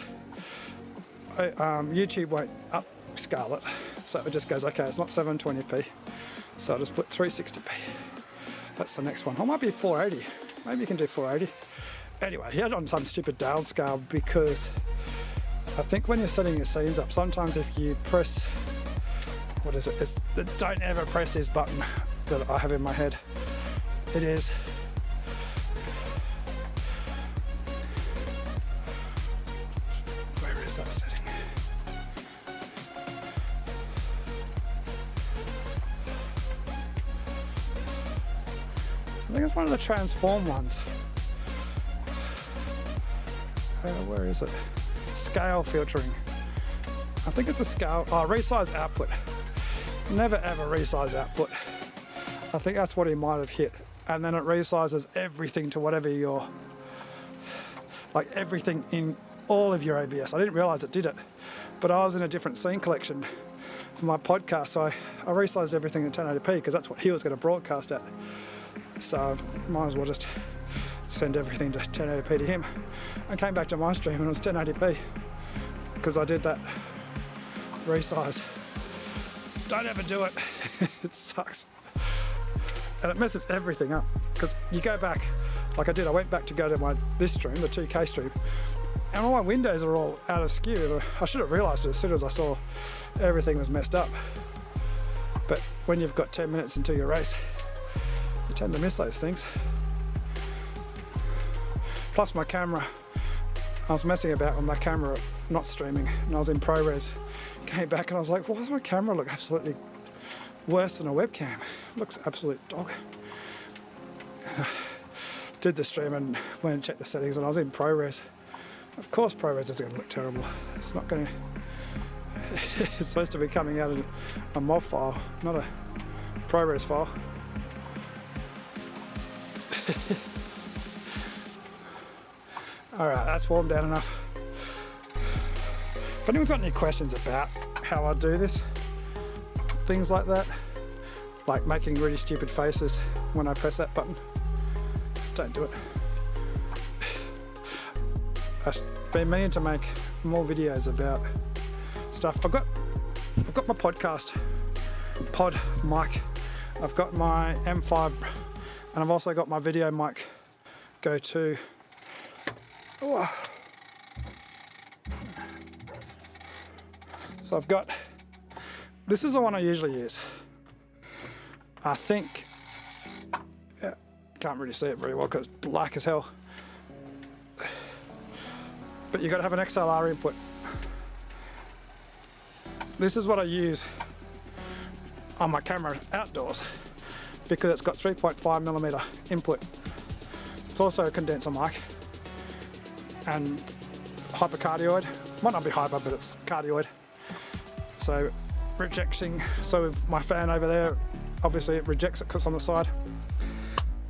YouTube won't upscale it, so it just goes, okay, it's not 720p, so I'll just put 360p. That's the next one. Or it might be 480. Maybe you can do 480. Anyway, he had it on some stupid downscale because I think when you're setting your scenes up, sometimes if you press, what is it? It's the don't ever press this button that I have in my head. It is where is that setting? I think it's one of the transform ones. Where is it? Scale filtering. I think it's a scale. Oh, resize output. Never ever resize output. I think that's what he might have hit. And then it resizes everything to whatever your, like everything in all of your OBS. I didn't realize it did it, but I was in a different scene collection for my podcast, so I resized everything in 1080p because that's what he was going to broadcast at. So might as well just send everything to 1080p to him. I came back to my stream and it was 1080p because I did that resize. Don't ever do it. It sucks. And it messes everything up because you go back, like I did, I went back to go to this stream, the 2K stream, and all my windows are all out of skew. I should have realized it as soon as I saw everything was messed up. But when you've got 10 minutes into your race, you tend to miss those things. Plus my camera, I was messing about with my camera not streaming, and I was in ProRes. Came back and I was like, why does my camera look absolutely worse than a webcam? It looks absolute dog. And I did the stream and went and checked the settings, and I was in ProRes. Of course ProRes is going to look terrible. It's not going to... It's supposed to be coming out of a MOV file, not a ProRes file. Alright, that's warmed down enough. If anyone's got any questions about how I do this, things like that, like making really stupid faces when I press that button, don't do it. I've been meaning to make more videos about stuff. I've got my podcast pod mic, I've got my M5, and I've also got my video mic Go 2. So I've got, this is the one I usually use. I think, yeah, can't really see it very well because it's black as hell. But you've got to have an XLR input. This is what I use on my camera outdoors because it's got 3.5mm input. It's also a condenser mic and hypercardioid. Might not be hyper, but it's cardioid. So rejecting, so with my fan over there, obviously it rejects it because it's on the side.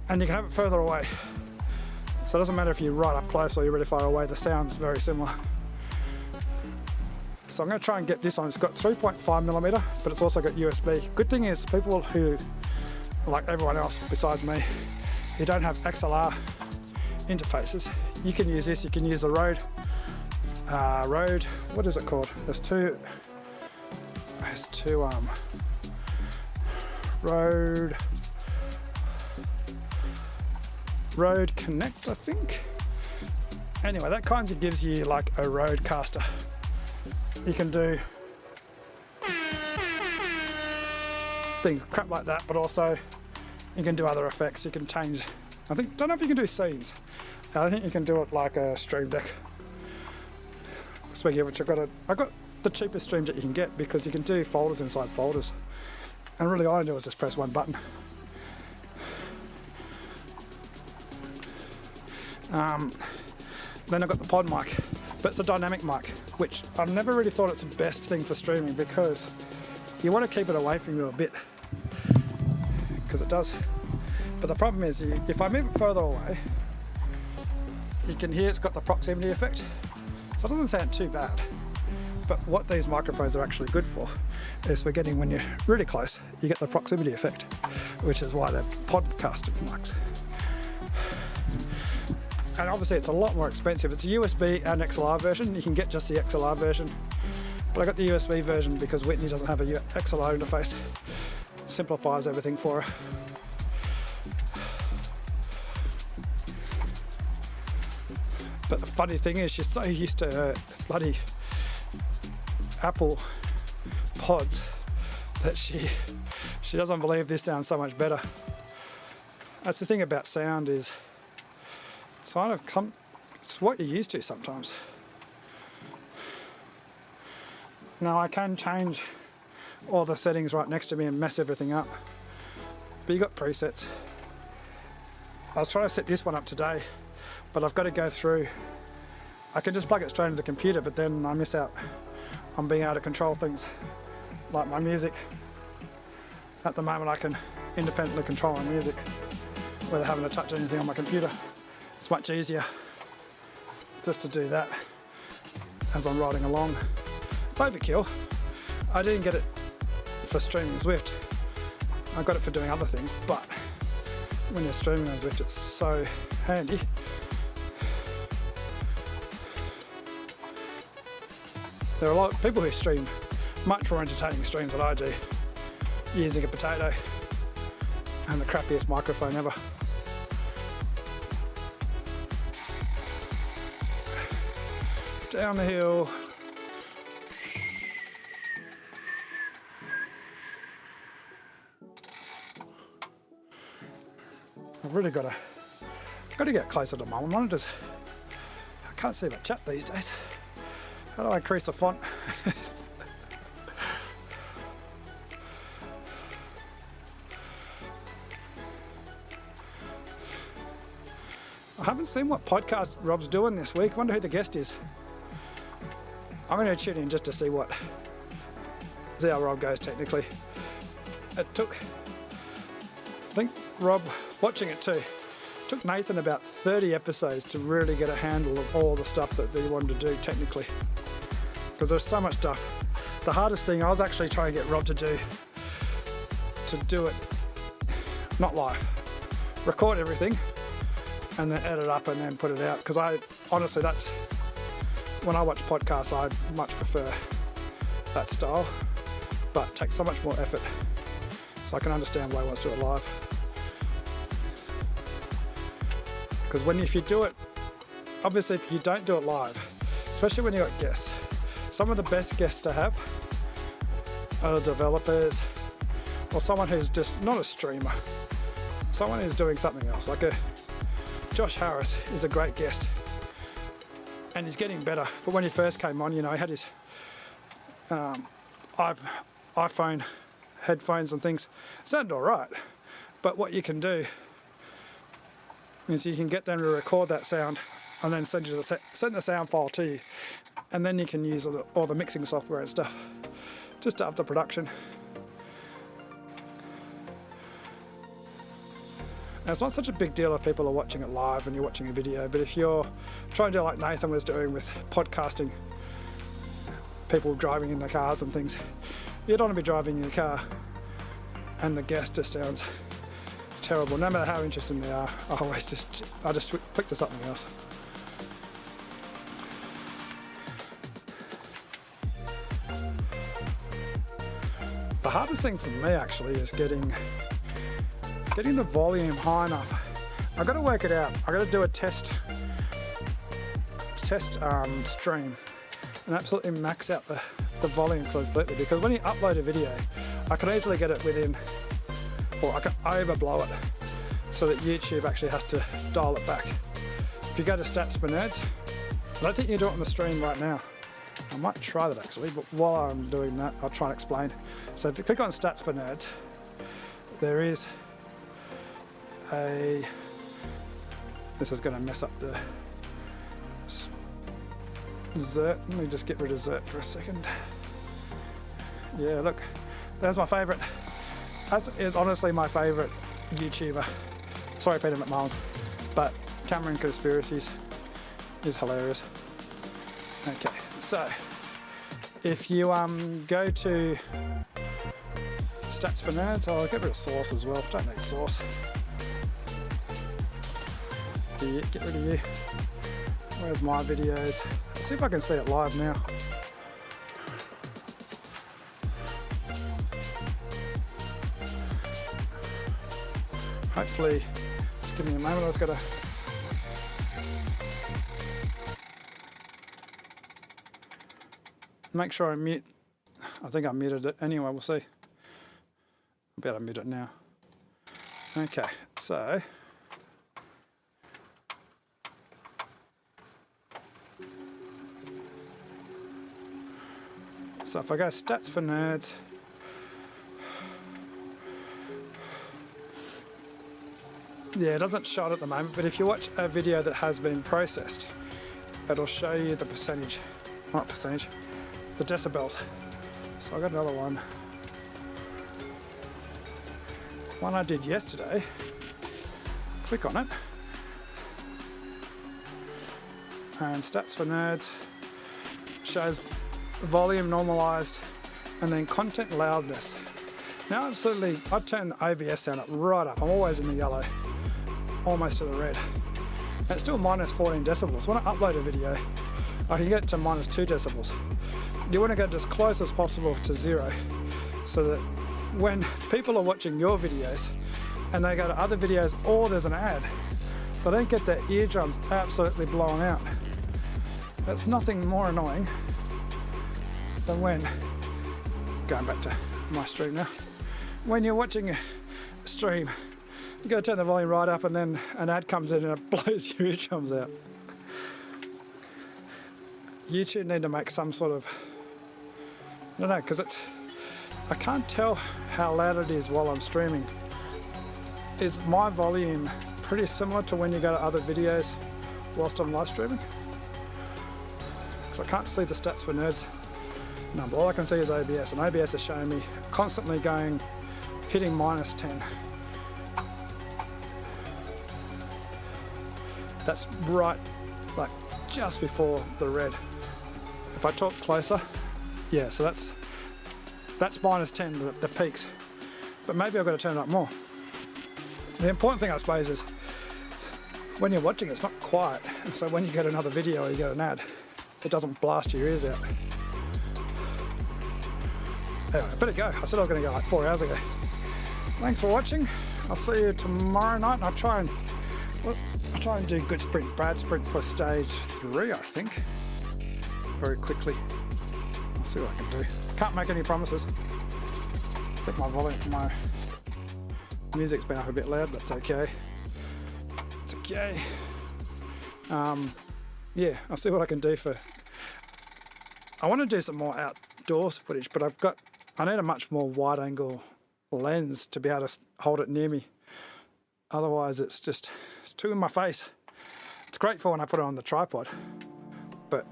And you can have it further away. So it doesn't matter if you're right up close or you're really far away, the sound's very similar. So I'm going to try and get this on. It's got 3.5mm, but it's also got USB. Good thing is people who, like everyone else besides me, who don't have XLR interfaces, you can use this. You can use the Rode, what is it called? There's two Rode Connect, I think. Anyway, that kind of gives you like a Rodecaster. You can do things, crap like that, but also you can do other effects. You can change, don't know if you can do scenes. I think you can do it like a Stream Deck. Speaking of which, I got the cheapest Stream Deck you can get because you can do folders inside folders. And really all I do is just press one button. Then I've got the pod mic, but it's a dynamic mic, which I've never really thought it's the best thing for streaming because you want to keep it away from you a bit, because it does. But the problem is, if I move it further away, you can hear it's got the proximity effect. So it doesn't sound too bad. But what these microphones are actually good for is for getting, when you're really close, you get the proximity effect, which is why they're podcasting mics. And obviously it's a lot more expensive. It's a USB and XLR version. You can get just the XLR version, but I got the USB version because Whitney doesn't have a XLR interface. Simplifies everything for her. But the funny thing is, she's so used to her bloody Apple pods that she doesn't believe this sounds so much better. That's the thing about sound, is it's kind of it's what you're used to sometimes. Now I can change all the settings right next to me and mess everything up, but you got presets. I was trying to set this one up today, but I've got to go through. I can just plug it straight into the computer, but then I miss out on being able to control things like my music. At the moment I can independently control my music without having to touch anything on my computer. It's much easier just to do that as I'm riding along. It's overkill. I didn't get it for streaming Zwift. I got it for doing other things, but when you're streaming on Zwift, it's so handy. There are a lot of people who stream much more entertaining streams than I do, using a potato and the crappiest microphone ever. Down the hill. I've really got to get closer to Mum. I want to just can't see my chat these days. How do I increase the font? I haven't seen what podcast Rob's doing this week. I wonder who the guest is. I'm going to tune in just to see how Rob goes technically. It took, I think Rob, watching it too, took Nathan about 30 episodes to really get a handle of all the stuff that he wanted to do technically. Because there's so much stuff. The hardest thing I was actually trying to get Rob to do it, not live, record everything and then edit up and then put it out. Because honestly, that's, when I watch podcasts, I much prefer that style, but it takes so much more effort. So I can understand why he wants to do it live. Because if you do it, obviously if you don't do it live, especially when you've got guests, some of the best guests to have are developers or someone who's just not a streamer, someone who's doing something else. Like Josh Harris is a great guest and he's getting better. But when he first came on, he had his iPhone headphones and things. It sounded all right, but what you can do is you can get them to record that sound and then send the sound file to you, and then you can use all the mixing software and stuff just to up the production. Now, it's not such a big deal if people are watching it live and you're watching a video, but if you're trying to do like Nathan was doing with podcasting, people driving in their cars and things, you don't want to be driving in your car and the guest just sounds terrible. No matter how interesting they are, I just click to something else. The hardest thing for me actually is getting the volume high enough. I've got to work it out. I've got to do a test stream and absolutely max out the volume completely, because when you upload a video, I can easily get it within, or I can overblow it so that YouTube actually has to dial it back. If you go to Stats for Nerds, I don't think you do it on the stream right now. I might try that actually, but while I'm doing that, I'll try and explain. So if you click on Stats for Nerds, there is this is going to mess up the XERT. Let me just get rid of XERT for a second. Yeah, look, there's my favourite. That is honestly my favourite YouTuber. Sorry, Peter McMullen, but Cameron Conspiracies is hilarious. Okay, so if you go to Stats for Nerds, I'll get rid of source as well. Don't need source. Yeah, get rid of you. Where's my videos? Let's see if I can see it live now. Hopefully, just give me a moment. I've got to. Make sure I mute. I think I muted it anyway. We'll see. I'll be able to mute it now. Okay, so. So if I go Stats for Nerds, yeah, it doesn't show it at the moment, but if you watch a video that has been processed, it'll show you the percentage, not percentage, the decibels. So I got another one I did yesterday. Click on it, and Stats for Nerds shows volume normalized and then content loudness. Now absolutely, I turn the OBS sound up right up. I'm always in the yellow, almost to the red. And it's still minus 14 decibels. When I upload a video, I can get to minus 2 decibels. You want to get as close as possible to 0, so that when people are watching your videos and they go to other videos or there's an ad, they don't get their eardrums absolutely blown out. That's nothing more annoying than when, going back to my stream now, when you're watching a stream, you got to turn the volume right up and then an ad comes in and it blows your eardrums out. YouTube need to make some sort of, I don't know, because I can't tell how loud it is while I'm streaming. Is my volume pretty similar to when you go to other videos whilst I'm live streaming? Because I can't see the stats for nerds number. All I can see is OBS, and OBS is showing me constantly hitting -10. That's right, like just before the red. If I talk closer, yeah, so that's -10, the peaks. But maybe I've got to turn it up more. The important thing, I suppose, is when you're watching, it's not quiet. And so when you get another video or you get an ad, it doesn't blast your ears out. Anyway, I better go. I said I was going to go like 4 hours ago. Thanks for watching. I'll see you tomorrow night, and I'll try and do good bad sprint for stage 3, I think. Very quickly. I'll see what I can do. Can't make any promises. I think my music's been up a bit loud. That's okay. It's okay. Yeah, I'll see what I can do I want to do some more outdoors footage, but I need a much more wide angle lens to be able to hold it near me. Otherwise it's too in my face. It's great for when I put it on the tripod, but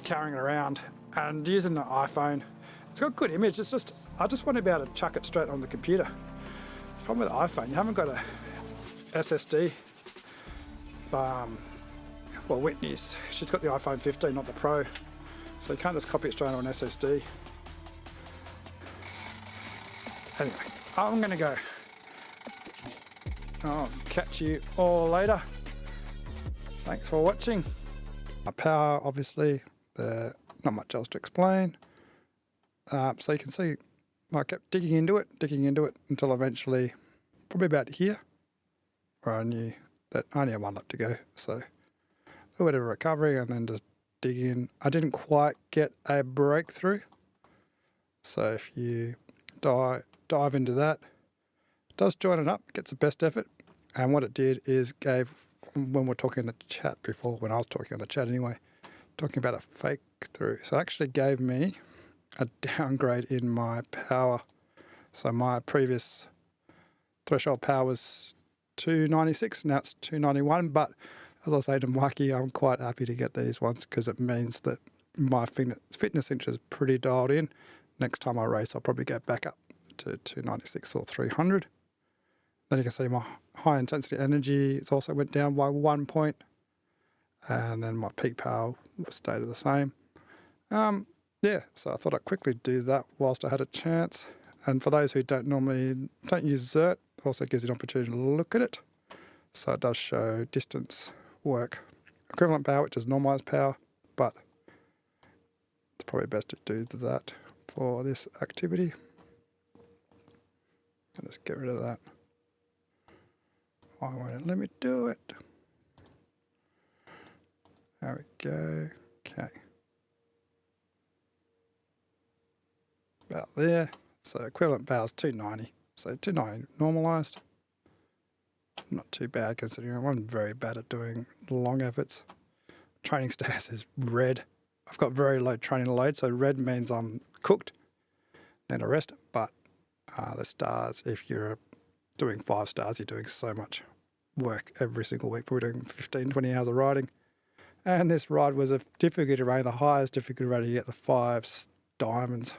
carrying it around and using the iPhone, it's got good image. I just want to be able to chuck it straight on the computer. The problem with the iPhone, you haven't got a SSD. Well, Whitney's, she's got the iPhone 15, not the Pro, so you can't just copy it straight on an SSD. Anyway, I'm gonna go. I'll catch you all later. Thanks for watching. My power, obviously, not much else to explain. So you can see I kept digging into it until eventually, probably about here, where I knew that I only had one lap to go. So a little bit of recovery and then just dig in. I didn't quite get a breakthrough. So if you dive into that, it does join it up, gets the best effort. And what it did is gave, when we're talking in the chat before, when I was talking on the chat anyway, talking about a fake through. So it actually gave me a downgrade in my power. So my previous threshold power was 296, now it's 291. But as I say to Mikey, I'm quite happy to get these ones because it means that my fitness inch is pretty dialed in. Next time I race, I'll probably get back up to 296 or 300. Then you can see my high intensity energy also went down by 1 point. And then my peak power stayed the same. Yeah, so I thought I'd quickly do that whilst I had a chance. And for those who don't use XERT, it also gives you an opportunity to look at it. So it does show distance, work, equivalent power, which is normalized power, but it's probably best to do that for this activity. And let's get rid of that. Why won't it let me do it? There we go. Okay. About there. So equivalent power is 290. So 290 normalized. Not too bad considering I'm very bad at doing long efforts. Training status is red. I've got very low training load, so red means I'm cooked. Need a rest, but the stars, if you're doing 5 stars, you're doing so much work every single week. We're doing 15, 20 hours of riding. And this ride was a difficulty rating, the highest difficulty rating you get the 5 diamonds.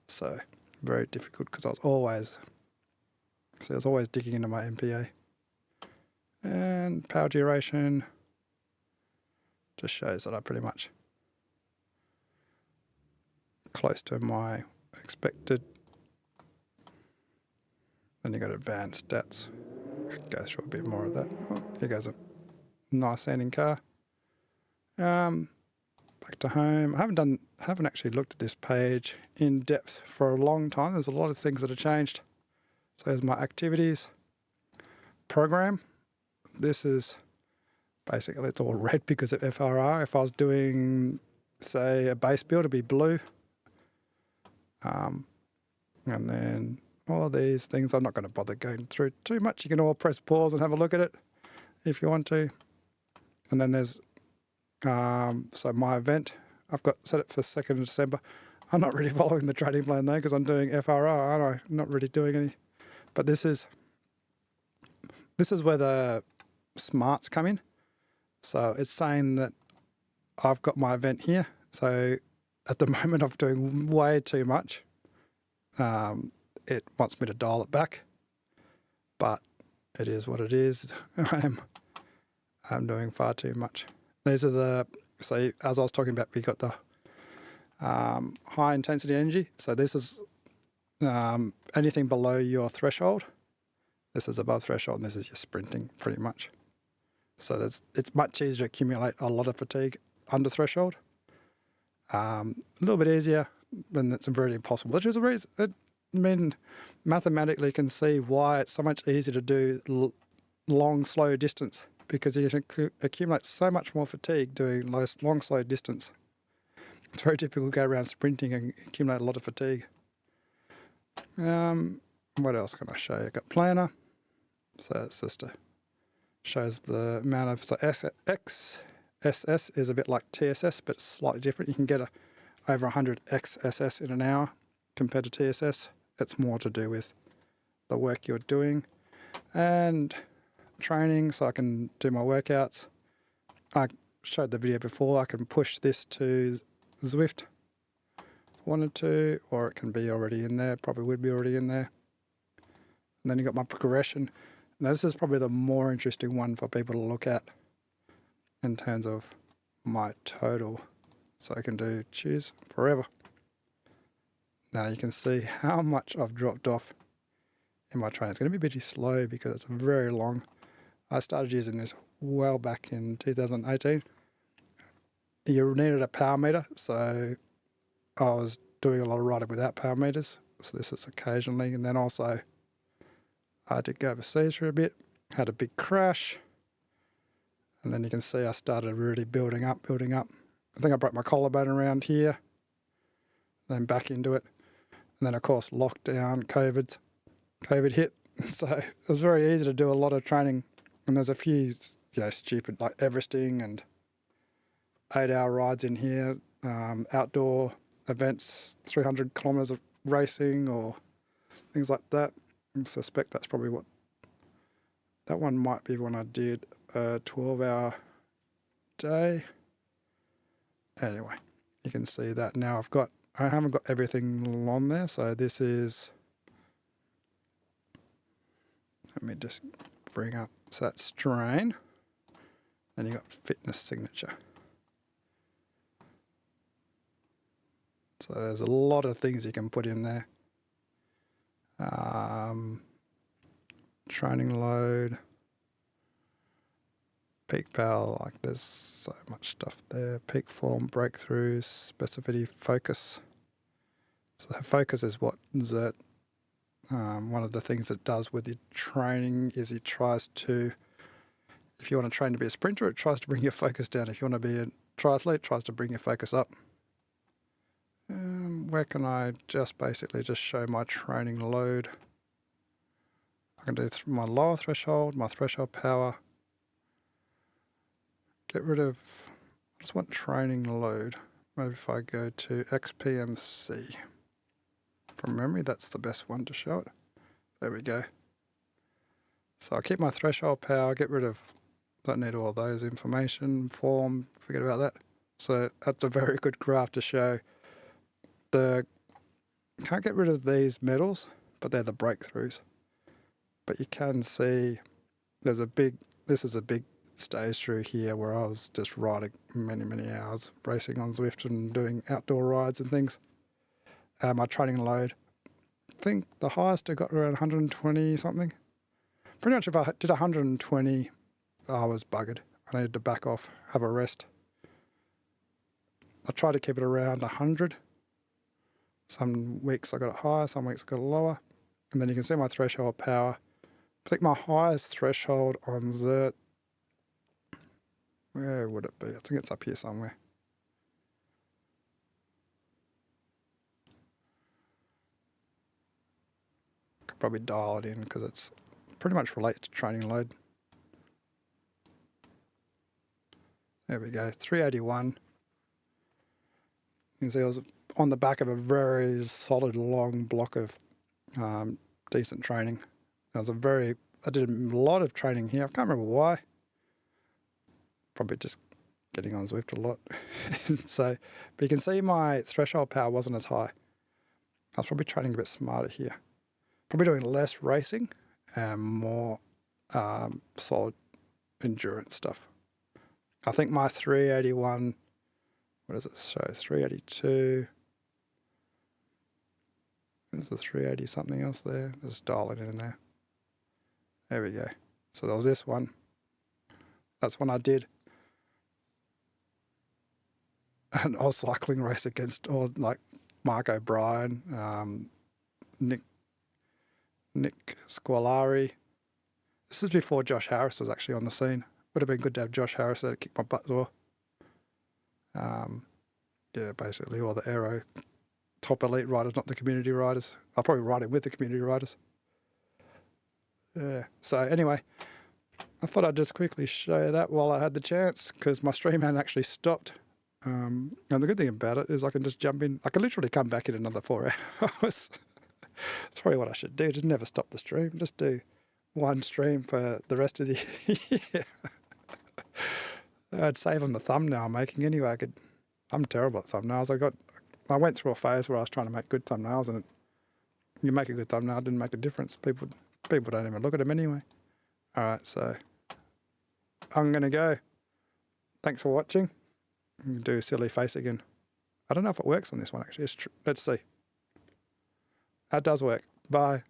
So very difficult because I was always digging into my MPA. And power duration just shows that I pretty much close to my expected. Then you got advanced stats. Go through a bit more of that. Oh, here goes a nice sounding car. Back to home. I haven't actually looked at this page in depth for a long time. There's a lot of things that have changed. So there's my activities program. This is basically, it's all red because of FRR. If I was doing, say, a base build, it'd be blue. And then all these things, I'm not going to bother going through too much. You can all press pause and have a look at it if you want to. And then there's So my event, I've got set it for 2nd of December. I'm not really following the training plan though because I'm doing FRR, aren't I? Not really doing any. But this is where the smarts come in. So it's saying that I've got my event here. So at the moment I'm doing way too much. It wants me to dial it back, but it is what it is. I'm doing far too much. These are so as I was talking about, we got the high intensity energy. So this is anything below your threshold. This is above threshold, and this is your sprinting pretty much. So it's much easier to accumulate a lot of fatigue under threshold. A little bit easier, but it's very impossible. Which is the reason, mathematically can see why it's so much easier to do long, slow distance, because you can accumulate so much more fatigue doing long, slow distance. It's very difficult to go around sprinting and accumulate a lot of fatigue. What else can I show you? I've got planner. So it's just shows the amount of, so XSS is a bit like TSS, but slightly different. You can get over 100 XSS in an hour compared to TSS. It's more to do with the work you're doing and training, so I can do my workouts. I showed the video before. I can push this to Zwift if I wanted to, or it can be already in there. Probably would be already in there. And then you got my progression. Now this is probably the more interesting one for people to look at in terms of my total. So I can choose forever. Now you can see how much I've dropped off in my training. It's going to be pretty slow because it's very long. I started using this well back in 2018. You needed a power meter, so I was doing a lot of riding without power meters. So this is occasionally, and then also I did go overseas for a bit, had a big crash, and then you can see I started really building up. I think I broke my collarbone around here, then back into it. And then of course lockdown, COVID hit. So it was very easy to do a lot of training. And there's a few stupid like Everesting and 8-hour rides in here, outdoor events, 300 kilometers of racing or things like that. I suspect that's probably what that one might be when I did a 12-hour day. Anyway, you can see that now I haven't got everything on there. So this is, let me just bring up, so that's strain. Then you got fitness signature. So there's a lot of things you can put in there. Training load, peak power, like there's so much stuff there. Peak form, breakthroughs, specificity, focus. So focus is what XERT, one of the things it does with your training is it tries to, if you want to train to be a sprinter, it tries to bring your focus down. If you want to be a triathlete, it tries to bring your focus up. Where can I just basically just show my training load? I can do my lower threshold, my threshold power. Get rid of, I just want training load. Maybe if I go to XPMC. From memory, that's the best one to show it. There we go. So I keep my threshold power, get rid of, don't need all those information, form, forget about that. So that's a very good graph to show can't get rid of these metals, but they're the breakthroughs. But you can see this is a big stage through here where I was just riding many hours, racing on Zwift and doing outdoor rides and things. My training load, I think the highest I got around 120 something. Pretty much if I did 120, I was buggered. I needed to back off, have a rest. I tried to keep it around 100. Some weeks I got it higher, some weeks I got it lower. And then you can see my threshold power. I think my highest threshold on XERT, where would it be? I think it's up here somewhere. I could probably dial it in because it's pretty much relates to training load. There we go, 381. You can see I was on the back of a very solid long block of decent training. I did a lot of training here. I can't remember why. Probably just getting on Zwift a lot. So, but you can see my threshold power wasn't as high. I was probably training a bit smarter here. Probably doing less racing and more solid endurance stuff. I think my 381, what does it show? 382. There's a 380 something else there. Just dial it in there. There we go. So there was this one. That's when I did an Oz cycling race against like Mark O'Brien, Nick Squalari. This is before Josh Harris was actually on the scene. Would have been good to have Josh Harris there to kick my butt as well. Yeah, basically all the aero top elite riders, not the community riders. I'll probably ride it with the community riders. Yeah. So anyway, I thought I'd just quickly show you that while I had the chance, because my stream hadn't actually stopped. And the good thing about it is I can just jump in. I can literally come back in another 4 hours. That's probably what I should do. Just never stop the stream. Just do one stream for the rest of the year. I'd save on the thumbnail making anyway. I'm terrible at thumbnails. I went through a phase where I was trying to make good thumbnails, and you make a good thumbnail, it didn't make a difference. People don't even look at them anyway. All right, so I'm going to go. Thanks for watching. I'm going to do a silly face again. I don't know if it works on this one, actually. Let's see. That does work. Bye.